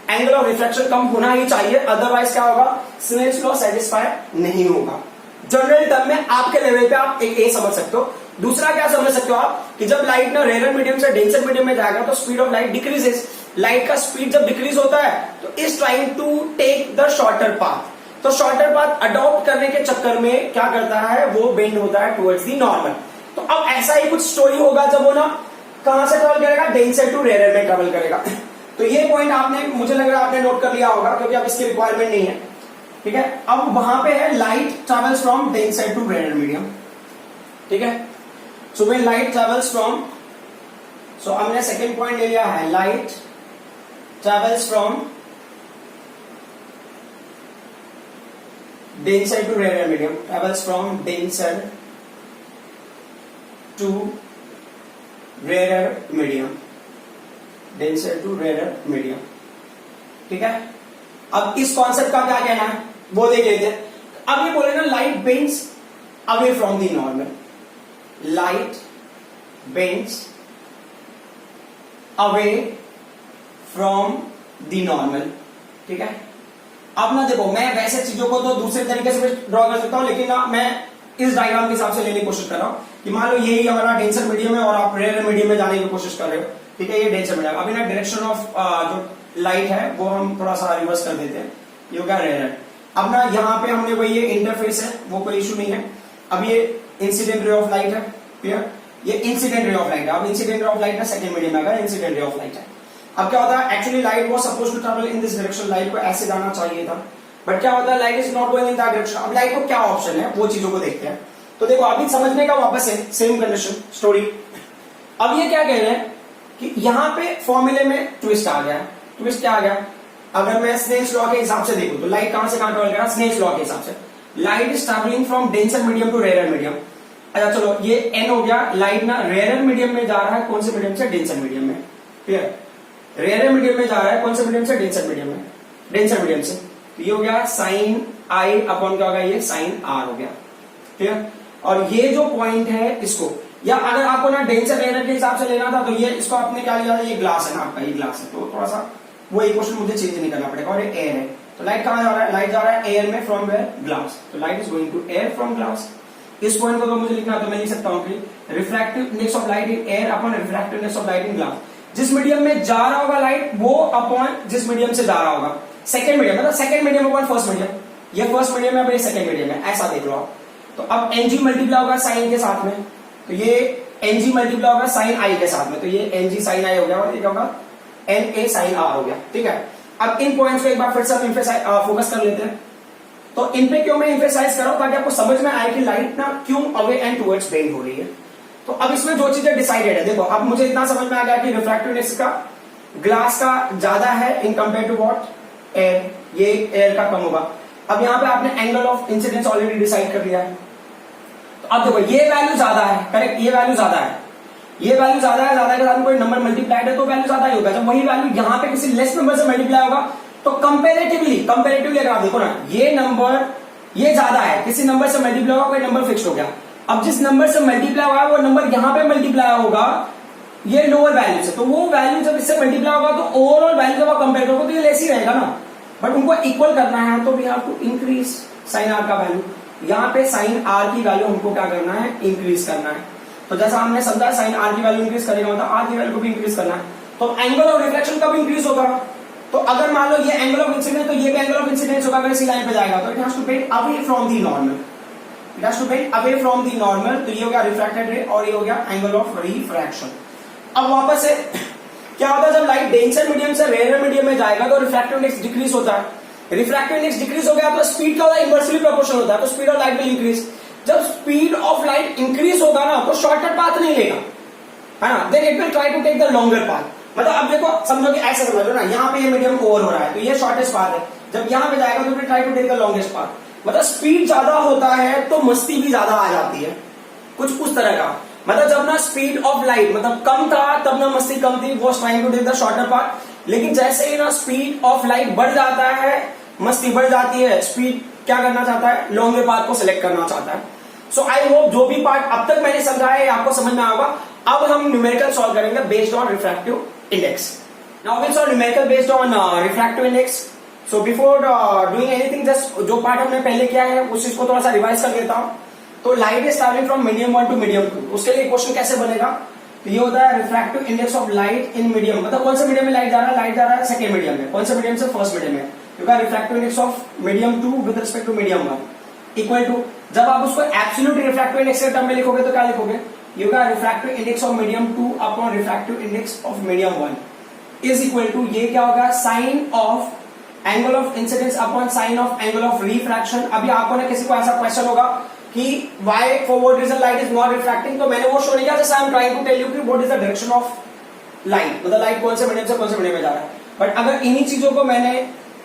angle of reflection कम होना ही चाहिए, अदरवाइज क्या होगा, स्नेल्स लॉ सेटिस्फाई नहीं होगा। जनरल टर्म में आपके लेवल पे आप एक ए समझ सकते हो। दूसरा क्या समझ सकते हो आप कि जब लाइट ना रेयर मीडियम से डेंसर मीडियम में जाएगा तो speed of light decreases, light का स्पीड जब डिक्रीज होता है तो is trying to take the shorter path, तो शॉर्टर पाथ अडॉप्ट करने के चक्कर में क्या करता है, वो बेंड होता है टुवर्ड्स दी नॉर्मल। तो अब ऐसा ही कुछ स्टोरी होगा जब वो ना कहां से ट्रेवल करेगा, डेंसर टू रेयर में ट्रेवल करेगा। तो ये पॉइंट आपने, मुझे लग रहा है आपने नोट कर लिया होगा, क्योंकि अब इसकी रिक्वायरमेंट नहीं है, ठीक है। अब वहां पे है light travels from denser to rare medium, ठीक है। So when light travels from, so हमने सेकेंड पॉइंट ले लिया है, light travels from denser to rare medium, travels from denser to rare medium, denser to rare medium, ठीक है। अब इस कॉन्सेप्ट का क्या कहना है वो देख लेते हैं। अब ये बोले ना light bends away from the normal, light bends away from the normal, ठीक है। अब ना देखो, मैं वैसे चीजों को तो दूसरे तरीके से ड्रॉ कर सकता हूं, लेकिन ना मैं इस डायग्राम के हिसाब से लेने की कोशिश कर रहा हूं कि मान लो यही हमारा डेंसर मीडियम है और आप रेयर मीडियम में जाने की कोशिश कर रहे हो, ठीक है, ये डेंसर मीडियम। अभी ना डायरेक्शन ऑफ जो लाइट है वो हम थोड़ा सा रिवर्स कर देते हैं, ये हो गया रेयर। अब ना यहाँ पे हमने वही, ये इंटरफेस है, वो कोई इशू नहीं है। अब ये इंसिडेंट रे ऑफ लाइट है, क्लियर, ये इंसिडेंट रे ऑफ लाइट है। अब इंसिडेंट रे ऑफ लाइट ना सेकंड मीडियम में अगर इंसिडेंट रे ऑफ लाइट है। अब क्या होता है, actually light was supposed to travel in this direction, light को ऐसे जाना चाहिए था, बट क्या होता है, light is not going in that direction. अब लाइट को क्या ऑप्शन है वो चीजों को देखते हैं। तो देखो अभी समझने का वापस है सेम कंडीशन स्टोरी। अब ये क्या कह रहे हैं कि यहाँ पे फॉर्मूले में ट्विस्ट आ गया। ट्विस्ट क्या आ गया, अगर मैं स्नेल्स लॉ के हिसाब से देखूं तो लाइट कहां से कहां ट्रेवल कर रहा है, स्नेल्स लॉ के हिसाब से light is travelling from denser medium to rare medium. अच्छा चलो ये एन हो गया, लाइट ना रेयर मीडियम में जा रहा है, कौन से मीडियम से, डेंसर मीडियम में। क्लियर, रेयर मीडियम में जा रहा है, कौन से मीडियम से, डेंसर मीडियम में, डेंसर मीडियम से। तो ये हो गया साइन आई अपॉन क्या होगा, ये साइन आर हो गया। क्लियर, और ये जो पॉइंट है इसको, या अगर आपको ना डेंसर रेयर के हिसाब से लेना था तो ये इसको आपने क्या लिया था, ये ग्लास है ना आपका, ये ग्लास है, तो थोड़ा सा वो इक्वेशन मुझे चेंज नहीं करना पड़ेगा। और ये एयर है, तो लाइट कहां जा रहा है, लाइट जा रहा है एयर में फ्रॉम वेयर, ग्लास। तो light is going to air from glass. इस पॉइंट को अगर मुझे लिखना तो मैं लिख सकता हूं कि refractive index of light in air upon refractive index of light in glass. जिस मीडियम में जा रहा होगा लाइट वो अपॉन जिस मीडियम से जा रहा होगा, सेकंड मीडियम, मतलब second medium upon first medium. ये फर्स्ट मीडियम है, अब ये सेकंड मीडियम है, ऐसा देख लो आप। तो अब एनजी मल्टीप्लाई होगा साइन के साथ में, तो ये एनजी मल्टीप्लाई होगा साइन आई के साथ में, तो ये एनजी साइन आई हो गया और ये क्या होगा, एन ए साइन आर हो गया। ठीक है, अब इन पॉइंट्स को एक बार फिर से हम फोकस कर लेते हैं। तो इन पे क्यों मैं इंफेसाइज कर रहा हूं, ताकि आपको समझ में आए कि लाइट ना क्यों अवे एंड टुवर्ड्स बेंड हो रही है। तो अब इसमें जो चीजें डिसाइडेड है, देखो अब मुझे इतना समझ में आ गया कि रिफ्रैक्टिव इंडेक्स का ग्लास का ज्यादा है in compare to what, air, ये एयर का कम होगा। अब यहाँ पे आपने angle of incidence already decide कर लिया है। तो अब देखो ये वैल्यू ज्यादा है, करेक्ट, ये वैल्यू ज्यादा है, ये वैल्यू ज्यादा है, ज्यादा के साथ कोई नंबर मल्टीप्लाइड है तो वैल्यू ज्यादा ही होगा। जब वही वैल्यू यहाँ पे किसी लेस नंबर से मल्टीप्लाई होगा तो कंपेरेटिवली अगर आप देखो ना, ये नंबर ये ज्यादा है, किसी नंबर से मल्टीप्लाई होगा, कोई नंबर फिक्स हो गया। अब जिस नंबर से मल्टीप्लाई हुआ है वो नंबर यहां पे मल्टीप्लाई होगा ये लोअर वैल्यू से, तो वो वैल्यू जब इससे मल्टीप्लाई होगा तो ओवरऑल वैल्यू जब आप कंपेयर करोगे तो ये लेस ही रहेगा ना। बट उनको इक्वल करना है तो we have to increase sine r का वैल्यू। यहाँ पे साइन आर की वैल्यू हमको क्या करना है, इंक्रीज करना है। तो जैसा हमने समझा साइन आर की वैल्यू इंक्रीज करेगा मतलब आर की वैल्यू को भी इंक्रीज करना है। तो एंगल ऑफ रिफ्लेक्शन कब इंक्रीज होगा, तो अगर मान लो ये एंगल ऑफ इंसिडेंस, तो ये भी एंगल ऑफ इंसिडेंस होगा अगर इसी लाइन पे जाएगा, तो it has to bend away from the normal, it has to bend away from the normal. तो ये हो गया रिफ्रैक्टेड रे और ये हो गया एंगल ऑफ रिफ्रैक्शन। अब वापस से क्या होता है, जब लाइट डेंसर मीडियम से रेयर मीडियम में जाएगा तो रिफ्रैक्टिव इंडेक्स डिक्रीज होता है। रिफ्रैक्टिव इंडेक्स डिक्रीज हो गया तो स्पीड का इनवर्सली प्रोपोर्शनल होता है, तो speed of light will increase. जब स्पीड ऑफ लाइट इंक्रीज होगा ना तो शॉर्टकट पाथ नहीं लेगा, है ना, then it will try to take the longer path. मतलब अब देखो समझो कि ऐसे समझ लो ना, यहाँ पे ये मीडियम ओवर हो रहा है तो ये शॉर्टेस्ट पाथ है, जब यहाँ पे जाएगा तो will try to take the longest path. मतलब स्पीड ज्यादा होता है तो मस्ती भी ज्यादा आ जाती है, कुछ उस तरह का। मतलब जब ना स्पीड ऑफ लाइट मतलब कम था तब ना मस्ती कम थी, वो trying to take the shorter path. लेकिन जैसे ही ना स्पीड ऑफ लाइट बढ़ जाता है मस्ती बढ़ जाती है, स्पीड क्या करना चाहता है, लॉन्गर पाथ को सिलेक्ट करना चाहता है। सो आई होप जो भी पार्ट अब तक मैंने समझाया है आपको समझ में आएगा। अब हम न्यूमेरिकल सॉल्व करेंगे based on refractive index. Now we'll solve numerical based on refractive index. So before doing anything, just जो पार्ट हमने पहले किया है उस चीज को थोड़ा सा रिवाइज कर लेता हूँ। तो light is travelling from medium 1 to medium 2, उसके लिए क्वेश्चन कैसे बनेगा, तो ये होता है refractive index of light in medium, मतलब कौन से मीडियम में लाइट जा रहा है, लाइट जा रहा है सेकंड मीडियम में, कौन से मीडियम से, फर्स्ट मीडियम में, क्योंकि refractive index of medium 2 with respect to medium 1 equal to, जब आप उसको एब्सोल्यूट रिफ्रैक्टिव इंडेक्स के टर्म में लिखोगे तो क्या लिखोगे, ये होगा refractive index of medium 2 upon refractive index of medium 1 is equal to, ये क्या होगा, sine of angle of incidence upon sine of angle of refraction. अभी आपको ना किसी को ऐसा क्वेश्चन होगा कि why for what reason light is not refracting, तो मैंने वो शो नहीं किया, जैसे I am trying to tell you कि what is the direction of light, मतलब लाइट कौन से मीडियम से कौन से मीडियम में जा रहा है। बट अगर इन्हीं चीजों को मैंने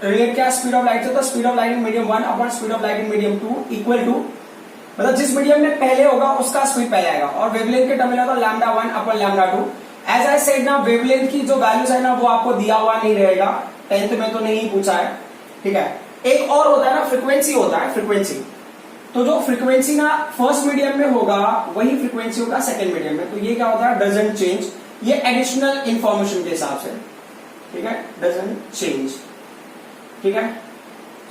रिलेट किया स्पीड ऑफ लाइट से, तो speed of light in medium 1 upon speed of light in medium 2 equal to, मतलब जिस मीडियम में पहले होगा उसका स्पीड पहले आएगा, और वेवलेंथ के टर्म में होगा lambda 1 upon lambda 2। As I said ना, वेवलेंथ की जो वैल्यूज है ना वो आपको दिया हुआ नहीं रहेगा, 10th में तो नहीं पूछा है, ठीक है। एक और होता है ना, फ्रीक्वेंसी होता है, फ्रीक्वेंसी, तो जो फ्रीक्वेंसी ना फर्स्ट मीडियम में होगा वही फ्रीक्वेंसी होगा सेकंड मीडियम में, तो ये क्या होता है, डजंट चेंज, ये एडिशनल इंफॉर्मेशन के हिसाब से, ठीक है, डजंट चेंज, ठीक है।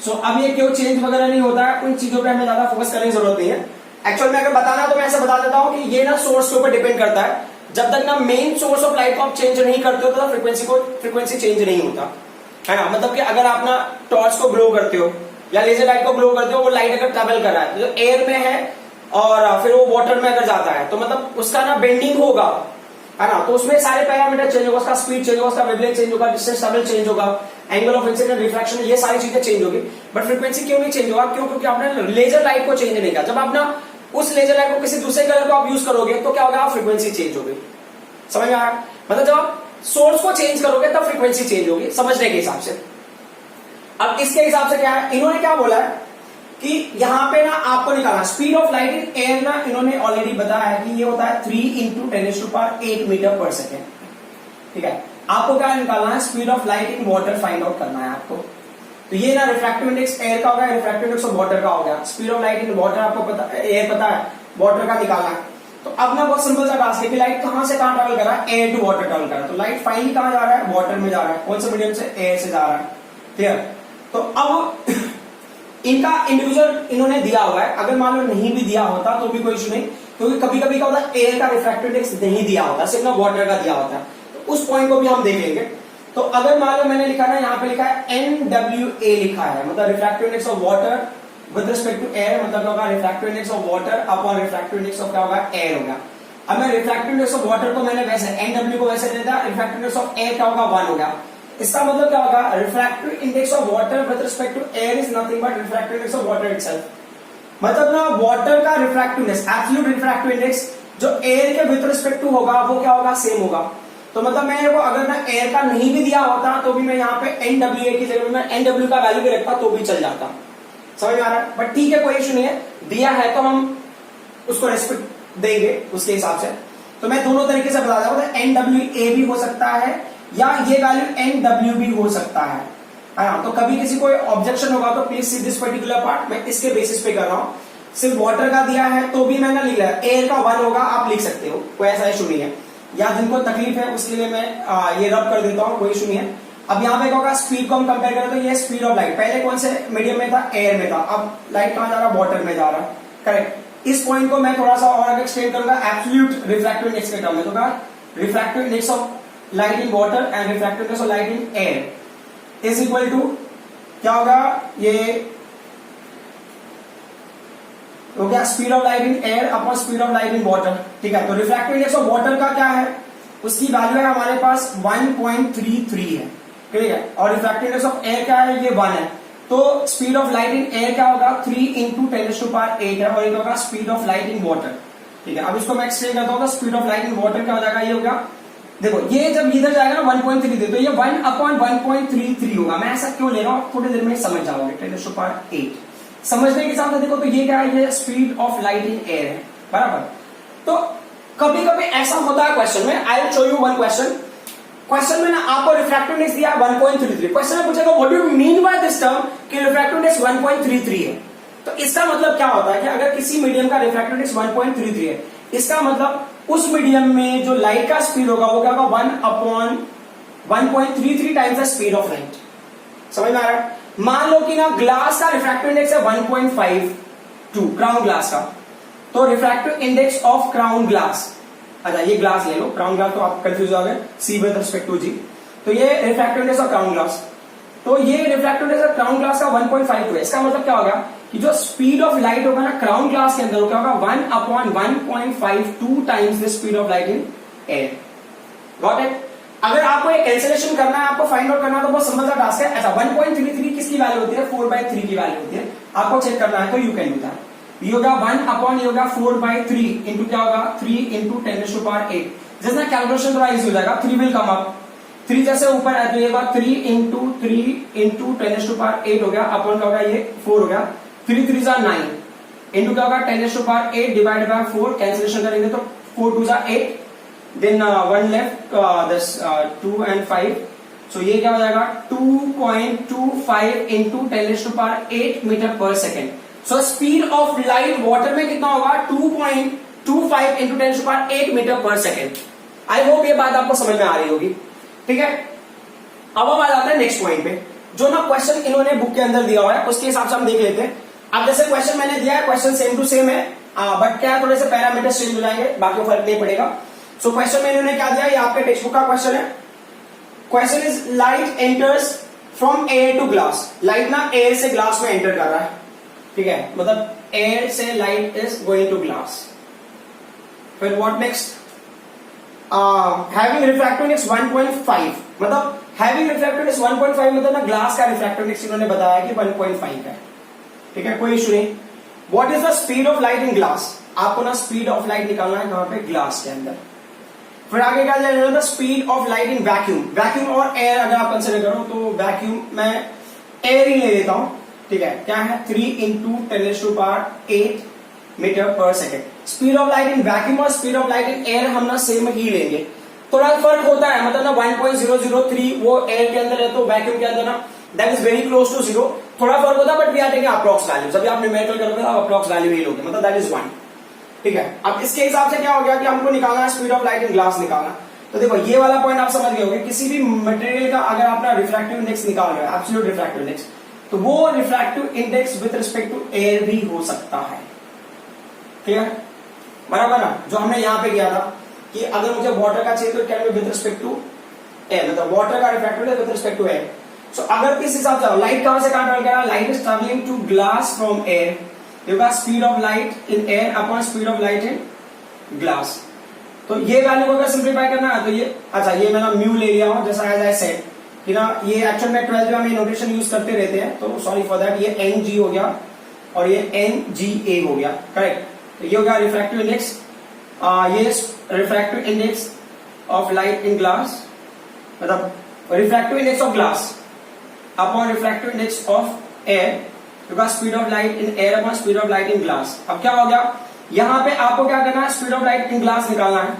सो अब ये क्यों चेंज वगैरह नहीं होता है, उन चीजों पे हमें ज्यादा फोकस करने की जरूरत नहीं है। एक्चुअल में अगर बताना तो मैं ऐसा बता देता हूं कि ये ना सोर्स के ऊपर डिपेंड करता है, जब तक ना मेन सोर्स ऑफ लाइट को आप चेंज नहीं करते हो तो फ्रीक्वेंसी चेंज नहीं होता है ना। मतलब कि अगर आप ना टॉर्च को ग्लो करते हो या लेजर लाइट को ग्लो करते हो, वो लाइट अगर ट्रेवल कर रहा है तो एयर में है और फिर वो वाटर में अगर जाता है तो मतलब उसका ना बेंडिंग होगा, है ना, तो उसमें सारे पैरामीटर चेंज होगा, उसका स्पीड चेंज होगा, उसका वेवलेंथ चेंज होगा, डिस्टेंस ट्रैवल चेंज होगा, एंगल ऑफ इंसिडेंट, रिफ्रैक्शन, ये सारी चीजें चेंज होगी, बट फ्रीक्वेंसी क्यों नहीं चेंज होगा? क्यों? क्योंकि आपने लेजर लाइट को चेंज नहीं किया। जब आप ना उस लेजर लाइट को किसी दूसरे कलर को आप यूज करोगे तो क्या होगा? फ्रीक्वेंसी चेंज होगी। समझ में आया? मतलब जब आप सोर्स को चेंज करोगे तब फ्रीक्वेंसी चेंज होगी, समझने के हिसाब से। अब इसके हिसाब से क्या है, इन्होंने क्या बोला है कि यहां पे ना आपको निकालना speed of light in air ना, इन्होंने ऑलरेडी बताया है कि ये होता है 3 × 10⁸ मीटर पर सेकेंड। ठीक है, आपको क्या निकालना है? Speed of light in water find out करना है आपको। तो ये ना रिफ्रैक्टिव इंडेक्स एयर का होगा, रिफ्रैक्टिव इंडेक्स ऑफ वाटर का हो गया। Speed of light in water आपको पता, एयर पता है, वाटर का निकालना है। तो अब ना बहुत सिंपल सा टास्क है कि लाइट कहां से कहां ट्रेवल कर रहा है? एयर टू वाटर ट्रेवल कर रहा है। तो लाइट फाइनली कहां जा रहा है? वाटर में जा रहा है। कौन से मीडियम से? एयर से जा रहा है। क्लियर? तो अब इनका इंडिविजुअल इन्होंने दिया हुआ है, अगर मान लो नहीं भी दिया होता तो भी कोई इशू नहीं, क्योंकि कभी कभी क्या होता है एयर का रिफ्रैक्टिव इंडेक्स नहीं दिया होता, सिर्फ ना वाटर का दिया होता है। तो उस पॉइंट को भी हम देख लेंगे। तो अगर मान लो मैंने लिखा ना, यहाँ पे लिखा है NWA लिखा है, मतलब refractive index of water with respect to air, मतलब क्या होगा? Refractive index of water upon refractive index of क्या होगा? एयर होगा। अब मैं रिफ्रैक्टिव इंडेक्स ऑफ वाटर को मैंने वैसे NW को वैसे देता, रिफ्रैक्टिव इंडेक्स ऑफ एयर क्या होगा? 1 होगा। इसका मतलब क्या होगा? Refractive index of water with respect to air is nothing but refractive index of water itself. मतलब ना वाटर का refractive index, absolute refractive index जो एयर के विद रिस्पेक्ट टू होगा वो क्या होगा? सेम होगा। तो मतलब मैं वो अगर ना एयर का नहीं भी दिया होता तो भी मैं यहाँ पे NWA की जगह में NW का वैल्यू भी रखता तो भी चल जाता। समझ में आ रहा है? बट ठीक है, कोई इशू नहीं है, दिया है तो हम उसको रेस्पेक्ट देंगे उसके हिसाब से। तो मैं दोनों तरीके से बता दूंगा, NWA भी हो सकता है या ये वैल्यू NW भी हो सकता है। हाँ, तो कभी किसी को ऑब्जेक्शन होगा तो please see this particular part, मैं इसके बेसिस पे कर रहा हूँ। सिर्फ वाटर का दिया है तो भी मैंने लिख रहा है, एयर का 1 होगा, आप लिख सकते हो, कोई ऐसा इशू नहीं है। या जिनको तकलीफ है उसके लिए मैं ये रब कर देता हूँ, कोई इशू नहीं है। अब यहाँ पे क्या होगा? स्पीड को हम कंपेयर करें तो ये स्पीड ऑफ लाइट पहले कौन से मीडियम में था? एयर में था। अब लाइट कहां जा रहा है? वाटर में जा रहा है। करेक्ट। इस पॉइंट को मैं थोड़ा सा और आगे एक्सटेंड करूंगा एब्सोल्यूट रिफ्रैक्टिव इंडेक्स के टर्म में। तो क्या? Refractive index of light in water and refractive index of light in air is equal to क्या होगा? ये हो गया speed of light in air upon speed of light in water. ठीक है, तो रिफ्रैक्टिव इंडेक्स ऑफ वाटर का क्या है? उसकी वैल्यू है हमारे पास 1.33 है। ठीक है, और रिफ्रैक्टिव इंडेक्स ऑफ एयर क्या है? ये 1 है। तो speed of light in air क्या होगा? 3 × 10⁸ है, और ये होगा speed of light in water. ठीक है, अब इसको मैं एक्सप्लेन करता हूँ। Speed of light in water क्या हो जाएगा? ये होगा, देखो ये जब इधर जाएगा ना 1.3 तो ये 1/1.33 होगा। मैं ऐसा क्यों ले रहा हूँ थोड़ी देर में समझ जाओगे। 10⁸ समझने के हिसाब से देखो तो ये क्या है? ये speed of light in air है, बराबर। तो कभी कभी ऐसा होता है क्वेश्चन में, I will show you one question में ना आपको रिफ्रैक्टिव इंडेक्स दिया 1.33। क्वेश्चन में पूछेगा what do you mean by this term कि रिफ्रैक्टिव इंडेक्स 1.33 है। तो इसका मतलब क्या होता है कि अगर किसी मीडियम का रिफ्रैक्टिव इंडेक्स 1.33 है, इसका मतलब उस मीडियम में जो लाइट का स्पीड होगा वो क्या होगा? 1/1.33 times the speed of light. समझ में आ रहा है? मान लो कि ना ग्लास का रिफ्रैक्टिव इंडेक्स है 1.52 क्राउन ग्लास का, तो refractive index of crown glass, अच्छा ये ग्लास ले लो, क्राउन ग्लास तो आप कंफ्यूज हो गए, सी विद रिस्पेक्ट टू जी। तो ये refractive index of crown glass, तो ये refractive index of crown glass का 1.52 है। इसका मतलब क्या होगा कि जो स्पीड ऑफ लाइट होगा ना क्राउन ग्लास के अंदर, क्या होगा? 1/1.52 times the speed of light in air. Got it? अगर आपको एक कैंसिलेशन करना है, आपको फाइंड आउट करना है, तो बहुत सिंपल सा टास्क है। अच्छा 1.33 किसकी वैल्यू होती है? 4/3 की वैल्यू होती है। आपको चेक करना है तो यू कैन डू दैट। ये होगा 1/4/3 इंटू क्या होगा? 3 × 10⁸। जिसना कैलकुलेशन थोड़ा इजी हो जाएगा, 3 विल कम अप, 3 जैसे ऊपर है तो ये बात 3 × 10⁸ हो गया, अपॉन क्या होगा? ये 4 हो गया, 3 3 9 इंटू क्या होगा? 10⁸ डिवाइड बाय 4, कैंसिलेशन करेंगे तो 4 2 8, देन 1 लेफ्ट, दिस 2 and 5, सो ये क्या हो जाएगा? 2.25 × 10⁸ मीटर पर second. So speed of light water में कितना होगा? 2.25 × 10⁸ मीटर पर सेकेंड। आई होप ये बात आपको समझ में आ रही होगी। ठीक है, अब हम आ जाते हैं नेक्स्ट पॉइंट पे, जो ना क्वेश्चन इन्होंने बुक के अंदर दिया हुआ है उसके हिसाब से हम देख लेते हैं। अब जैसे क्वेश्चन मैंने दिया है, क्वेश्चन सेम टू सेम है, बट क्या थोड़े से पैरामीटर्स चेंज हो जाएंगे, बाकी फर्क नहीं पड़ेगा। सो क्वेश्चन में इन्होंने क्या दिया? ये आपके टेक्स्ट बुक का क्वेश्चन है। Question is light enters from air to glass. Light ना एयर से ग्लास में एंटर कर रहा है। ठीक है, मतलब एयर से light is going to glass. फिर what next? Having refractive index 1.5, मतलब हैविंग रिफ्रैक्टिव इंडेक्स 1.5 मतलब ना ग्लास का रिफ्रैक्टिव इंडेक्स इन्होंने बताया कि 1.5 है, ठीक है, कोई इशू नहीं। What is the speed of light in glass, आपको ना स्पीड ऑफ लाइट निकालना है कहां पे, ग्लास के अंदर। फिर आगे क्या जाएगा, the speed of light in vacuum, vacuum और एयर अगर आप कंसिडर करो तो वैक्यूम मैं एयर ही ले लेता हूं, ठीक है, क्या है 3 × 10⁸ मीटर पर second. Speed of light in vacuum और speed of light in air हम ना सेम ही लेंगे, थोड़ा फर्क होता है, मतलब ना 1.003 वो एयर के अंदर है तो वैक्यूम के अंदर ना that is very close to 0, थोड़ा फर्क होता है, but we are taking approx value, जब आप न्यूमेरिकल करोगे आप अप्रॉक्स वैल्यू ही लोगे, मतलब दैट इज 1, ठीक है। अब इसके हिसाब से क्या हो गया कि हमको निकालना है speed of light in glass निकालना, तो देखो ये वाला पॉइंट आप समझ गए होंगे, किसी भी मटेरियल का अगर आप ना रिफ्रैक्टिव इंडेक्स निकाल रहे हो, एब्सोल्यूट रिफ्रैक्टिव इंडेक्स, तो वो refractive index with respect to air भी हो सकता है, ठीक है, बराबर ना, जो हमने यहां पे किया था कि अगर मुझे वाटर का चाहिए तो can be with respect to air, मतलब वाटर का refractive index with respect to air. So अगर इस हिसाब से लाइट कहां से कहां ट्रेवल कर रहा है, light is travelling to glass from air, you got speed of light in air upon speed of light in glass. तो ये वैल्यू को अगर सिंप्लीफाई करना है तो ये, अच्छा ये मैंने म्यू ले लिया हूं, जैसा एज आई सेड कि ना ये एक्चुअल में 12 में नोटेशन यूज करते रहते हैं, तो सॉरी फॉर दैट, ये NG हो गया और ये NGA हो गया, करेक्ट। तो ये हो गया रिफ्रैक्टिव इंडेक्स, ये refractive index of light in glass, मतलब refractive index of glass upon refractive index of air, because speed of light in air upon speed of light in glass. अब क्या हो गया, यहां पे आपको क्या करना है, speed of light in glass निकालना है,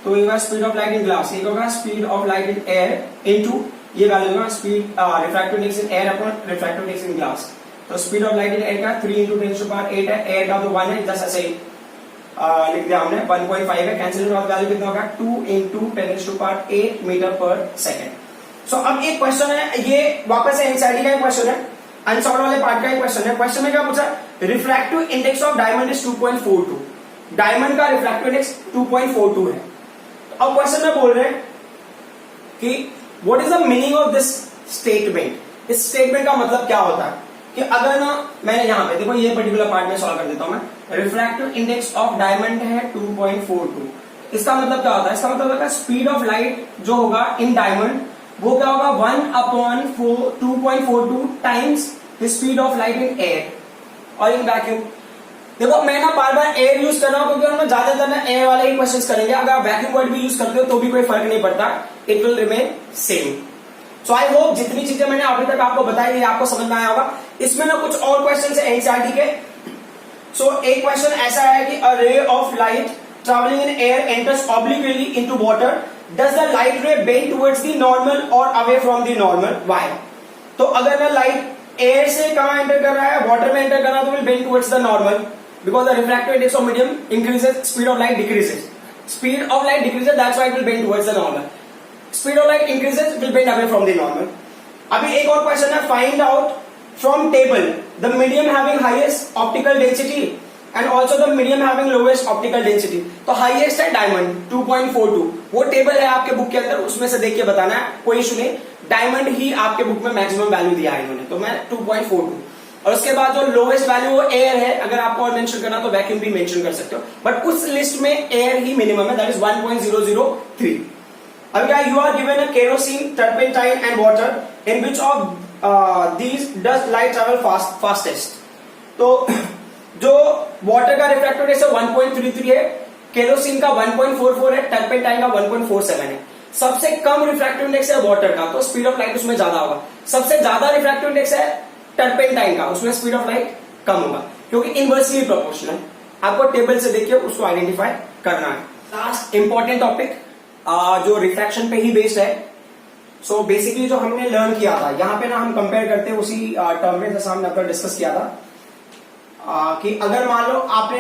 तो ये होगा speed of light in glass, ये होगा speed of light in air into ये वैल्यू होगा speed refractive index in air upon refractive index in glass. तो speed of light in air का 3 × 10⁸ है, एयर का तो 1 है, जैसे ऐसे ही लिख दिया हमने, 1.5 है, कैंसिल ऑफ वैल्यू कितना होगा 2 × 10⁸ मीटर पर सेकेंड। सो अब एक क्वेश्चन है, ये वापस से एनसीईआरटी का एक क्वेश्चन है, अनसॉल्व वाले पार्ट का एक क्वेश्चन है। क्वेश्चन में क्या पूछा, refractive index of diamond is 2.42, diamond का रिफ्रैक्टिव इंडेक्स 2.42 है। अब क्वेश्चन में बोल रहे हैं कि what is the meaning of this statement, इस स्टेटमेंट का मतलब क्या होता है कि अगर ना मैंने यहां पे देखो ये पर्टिकुलर पार्ट में सॉल्व कर देता हूं मैं, रिफ्रैक्टिव इंडेक्स ऑफ डायमंड है 2.42, इसका मतलब क्या होता है, इसका मतलब होता है स्पीड ऑफ लाइट जो होगा इन डायमंड वो क्या होगा 1/2.42 times the speed of light in air और इन वैक्यूम। देखो मैं ना बार बार एयर यूज कर रहा हूं क्योंकि हम ज्यादातर ना एयर वाले ही क्वेश्चंस करेंगे, अगर आप वैक्यूम वर्ड भी यूज करते हो तो भी कोई फर्क नहीं पड़ता, it will remain same. So I hope जितनी चीजें मैंने अभी तक आपको बताई है आपको समझ में आया होगा। इसमें ना कुछ और क्वेश्चन है एनसीईआरटी के। सो एक क्वेश्चन ऐसा है कि a ray of light travelling in air enters obliquely into water, does the light ray bend towards the normal और away from the normal, why? तो अगर ना लाइट एयर से कहां एंटर कर रहा है, वाटर में एंटर कर रहा है, तो will bend towards the normal because the refractive index of medium increases, speed of light decreases, speed of light decreases, that's why it will bend towards the normal, speed of light increases, it will bend away from the normal। अभी एक और question है, find out from table the medium having highest optical density and also the medium having lowest optical density। तो highest है diamond 2.42, वो table है आपके book के अंदर, उसमें से देख के बताना है, कोई इशू नहीं, डायमंड ही आपके बुक में मैक्सिमम वैल्यू दिया है इन्होंने, तो मैं 2.42, और उसके बाद जो लोवेस्ट वैल्यू वो एयर है, अगर आपको और मेंशन करना तो वैक्यूम भी मेंशन कर सकते हो, बट उस लिस्ट में एयर ही मिनिमम है, दैट इज 1.003। अब क्या, you are given a kerosene, turpentine and water, in which of these does light travel fastest. तो जो वाटर का रिफ्रैक्टिव इंडेक्स 1.33 है, केरोसिन का 1.44 है, टर्पेंटाइन का 1.47 है। सबसे कम रिफ्रैक्टिव इंडेक्स है वाटर का, तो स्पीड ऑफ लाइट उसमें ज्यादा होगा। सबसे ज्यादा रिफ्रैक्टिव इंडेक्स है टर्पेंटाइन का, उसमें स्पीड ऑफ लाइट कम होगा, क्योंकि इनवर्सली प्रोपोर्शनल। आपको टेबल से देखिए उसको आइडेंटिफाई करना है। लास्ट इंपॉर्टेंट टॉपिक जो रिफ्रैक्शन पे ही बेस्ड है। सो बेसिकली जो हमने लर्न किया था, यहां पे ना हम कंपेयर करते हैं उसी टर्म में जैसा हमने अपना डिस्कस किया था कि अगर मान लो आपने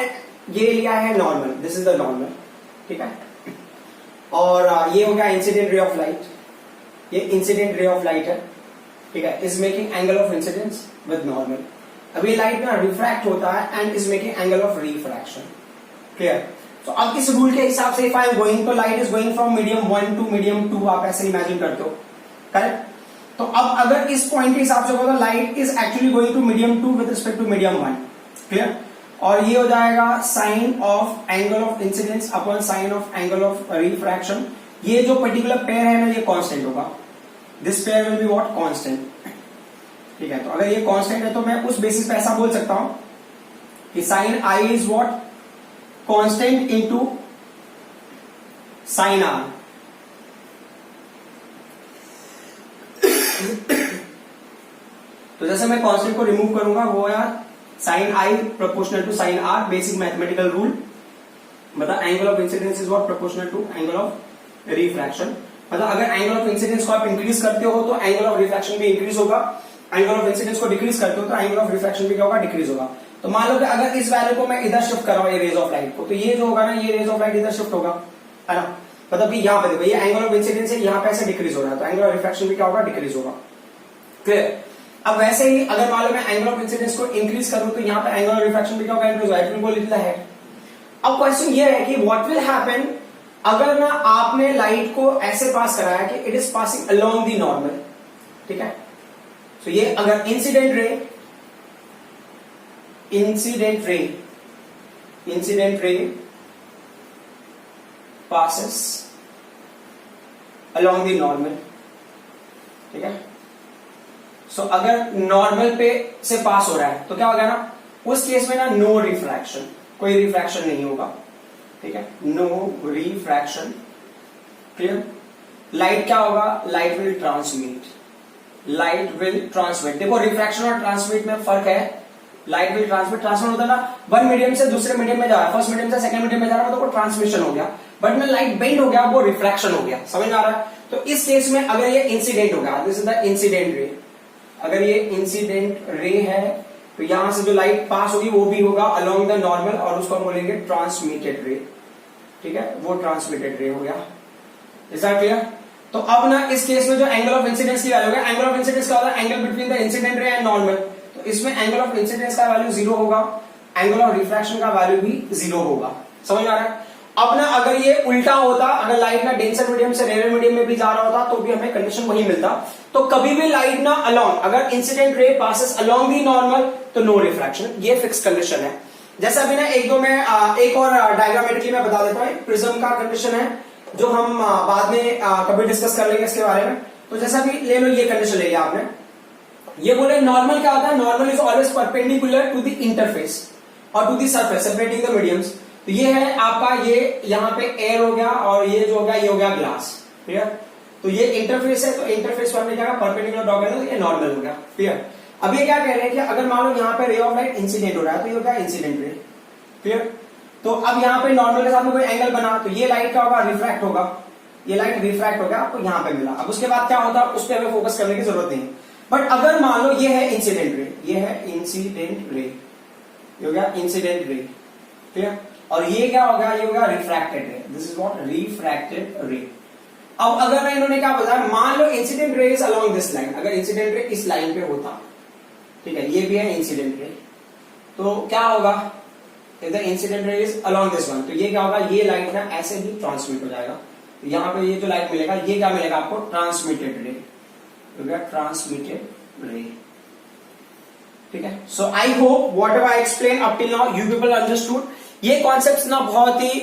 ये लिया है normal, this is the normal, ठीक है, और ये हो गया इंसिडेंट रे ऑफ लाइट, ये इंसिडेंट रे ऑफ लाइट है, ठीक है, is making angle of incidence with normal. अभी लाइट ना रिफ्रैक्ट होता है and is making angle of refraction, clear. तो अब इस रूल के हिसाब से इफ आई एम गोइंग, तो light is going from medium 1 to medium 2, आप ऐसे इमेजिन करते हो, करेक्ट। तो अब अगर इस पॉइंट के हिसाब से होगा, light is actually going to medium 2 with respect to medium 1, clear. और ये हो जाएगा sine of angle of incidence upon sine of angle of refraction. ये जो पर्टिकुलर पेयर है ना ये कांस्टेंट होगा, this pair will be what, constant. ठीक है, तो अगर ये कांस्टेंट है तो मैं उस बेसिस पे ऐसा बोल सकता हूं कि sine i is what, constant into sine r. तो जैसे मैं कांस्टेंट को रिमूव करूंगा वो यार sine i proportional to sine r, basic mathematical rule. मतलब angle of incidence is what proportional to angle of refraction. मतलब अगर एंगल ऑफ इंसिडेंस को आप इंक्रीज करते हो तो एंगल ऑफ रिफ्रैक्शन भी इंक्रीज होगा, एंगल ऑफ इंसिडेंस को डिक्रीज करते हो तो एंगल ऑफ रिफ्रैक्शन भी क्या होगा, डिक्रीज होगा। तो मान लो कि अगर इस वैल्यू को मैं इधर शिफ्ट कर रहा हूं, ये रेज ऑफ लाइट को, तो ये जो होगा ना, ये रेज ऑफ लाइट इधर शिफ्ट होगा, है ना। मतलब कि यहाँ पे देखो ये एंगल ऑफ इंसिडेंस है, यहाँ पे ऐसे डिक्रीज हो रहा है, तो एंगल ऑफ रिफ्रैक्शन भी क्या होगा, डिक्रीज होगा। क्लियर। अब वैसे ही अगर मान लो मैं एंगल ऑफ इंसिडेंस को इंक्रीज करूं तो यहाँ पे एंगल ऑफ रिफ्रैक्शन भी क्या होगा, इंक्रीज होगा, it will go little ahead. अब क्वेश्चन ये है कि व्हाट विल हैपन अगर ना आपने लाइट को ऐसे पास कराया कि it is passing along the normal. ठीक है, तो ये अगर इंसिडेंट रे passes along the normal। ठीक है, सो अगर नॉर्मल पे से पास हो रहा है तो क्या होगा ना, उस केस में ना नो रिफ्रैक्शन, कोई रिफ्रैक्शन नहीं होगा। ठीक है, नो रिफ्रैक्शन। क्लियर। लाइट क्या होगा, लाइट विल ट्रांसमिट। देखो रिफ्रैक्शन और ट्रांसमिट में फर्क है। लाइट विल ट्रांसमिट होता है ना, वन मीडियम से दूसरे मीडियम में जा रहा है, फर्स्ट मीडियम से सेकंड मीडियम में जा रहा है, तो वो ट्रांसमिशन हो गया। बट में लाइट बेंड हो गया, वो रिफ्रैक्शन हो गया। समझ आ रहा है। तो इस केस में अगर ये इंसिडेंट होगा, दिस इज द इंसिडेंट रे, अगर ये इंसिडेंट रे है तो यहां से जो लाइट पास होगी वो भी होगा अलोंग द नॉर्मल, और उसको हम बोलेंगे ट्रांसमिटेड रे। ठीक है, वो ट्रांसमिटेड रे हो गया। Is that clear. तो अब ना इस केस में जो एंगल ऑफ इंसिडेंस की वैल्यू है, एंगल ऑफ इंसिडेंस क्या होता है, एंगल बिटवीन द इंसिडेंट रे एंड नॉर्मल। तो इसमें एंगल ऑफ इंसिडेंस का वैल्यू 0 होगा, एंगल ऑफ रिफ्रैक्शन का वैल्यू भी 0 होगा। समझ आ रहा है। अब ना अगर ये उल्टा होता, अगर लाइट ना डेंसर मीडियम से रेयर मीडियम में भी जा रहा होता तो भी हमें कंडीशन वही मिलता। तो कभी भी लाइट ना अलोंग, अगर incident ray passes along the normal तो नो रिफ्रैक्शन, ये फिक्स कंडीशन है। जैसा अभी ना एक और डायग्रामेटिकली मैं बता देता हूं, प्रिज्म का कंडीशन है जो हम बाद में कभी डिस्कस कर लेंगे इसके बारे में। तो जैसा भी ले लो, ये कंडीशन ले लिया आपने, ये बोले नॉर्मल क्या होता है, normal is always perpendicular to the interface और to the surface separating the mediums. तो ये है आपका, ये यहाँ पे एयर हो गया और ये जो हो गया ये हो गया ग्लास। क्लियर। तो ये इंटरफेस है, तो इंटरफेस पर हमने क्या परपेंडिकुलर ड्रॉ करना, तो ये नॉर्मल हो गया। क्लियर। अब ये क्या कह रहे हैं कि अगर मान लो यहाँ पे रे ऑफ लाइट इंसिडेंट हो रहा है तो ये हो गया इंसिडेंट रे। क्लियर। तो अब यहाँ पे नॉर्मल के साथ में कोई एंगल बना तो ये लाइट क्या होगा, रिफ्रैक्ट होगा, ये लाइट रिफ्रैक्ट हो गया, आपको यहाँ पे मिला। अब उसके बाद क्या होता है उस पर हमें फोकस करने की जरूरत नहीं। बट अगर मान लो ये है इंसिडेंट रे, ये है इंसिडेंट रे, ये हो गया इंसिडेंट रे। क्लियर। और ये क्या होगा, ये होगा रिफ्रैक्टेड रे, दिस इज व्हाट रिफ्रैक्टेड रे। अब अगर मैं इन्होंने क्या बताया, मान लो incident ray is along this line, अगर इंसिडेंट रे इस लाइन पे होता, ठीक है, ये भी है इंसिडेंट रे, तो क्या होगा, if the incident ray is along this one, तो ये क्या होगा, ये लाइट ना ऐसे ही ट्रांसमिट हो जाएगा। तो यहां पे ये जो लाइट मिलेगा ये क्या मिलेगा आपको, ट्रांसमिटेड रे, ट्रांसमिटेड रे। ठीक है। So I hope whatever I explain up till now you people understood. ये कॉन्सेप्ट ना बहुत ही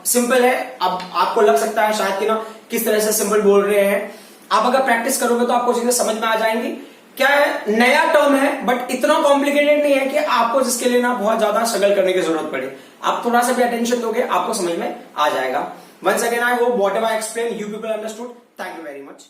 सिंपल है। अब आपको लग सकता है शायद कि ना किस तरह से सिंपल बोल रहे हैं, आप अगर प्रैक्टिस करोगे तो आपको चीजें समझ में आ जाएंगी। क्या है, नया टर्म है बट इतना कॉम्प्लिकेटेड नहीं है कि आपको जिसके लिए ना बहुत ज्यादा स्ट्रगल करने की जरूरत पड़े। आप थोड़ा सा भी अटेंशन दोगे आपको समझ में आ जाएगा। Once again I hope whatever I explain you people understood. Thank you very much.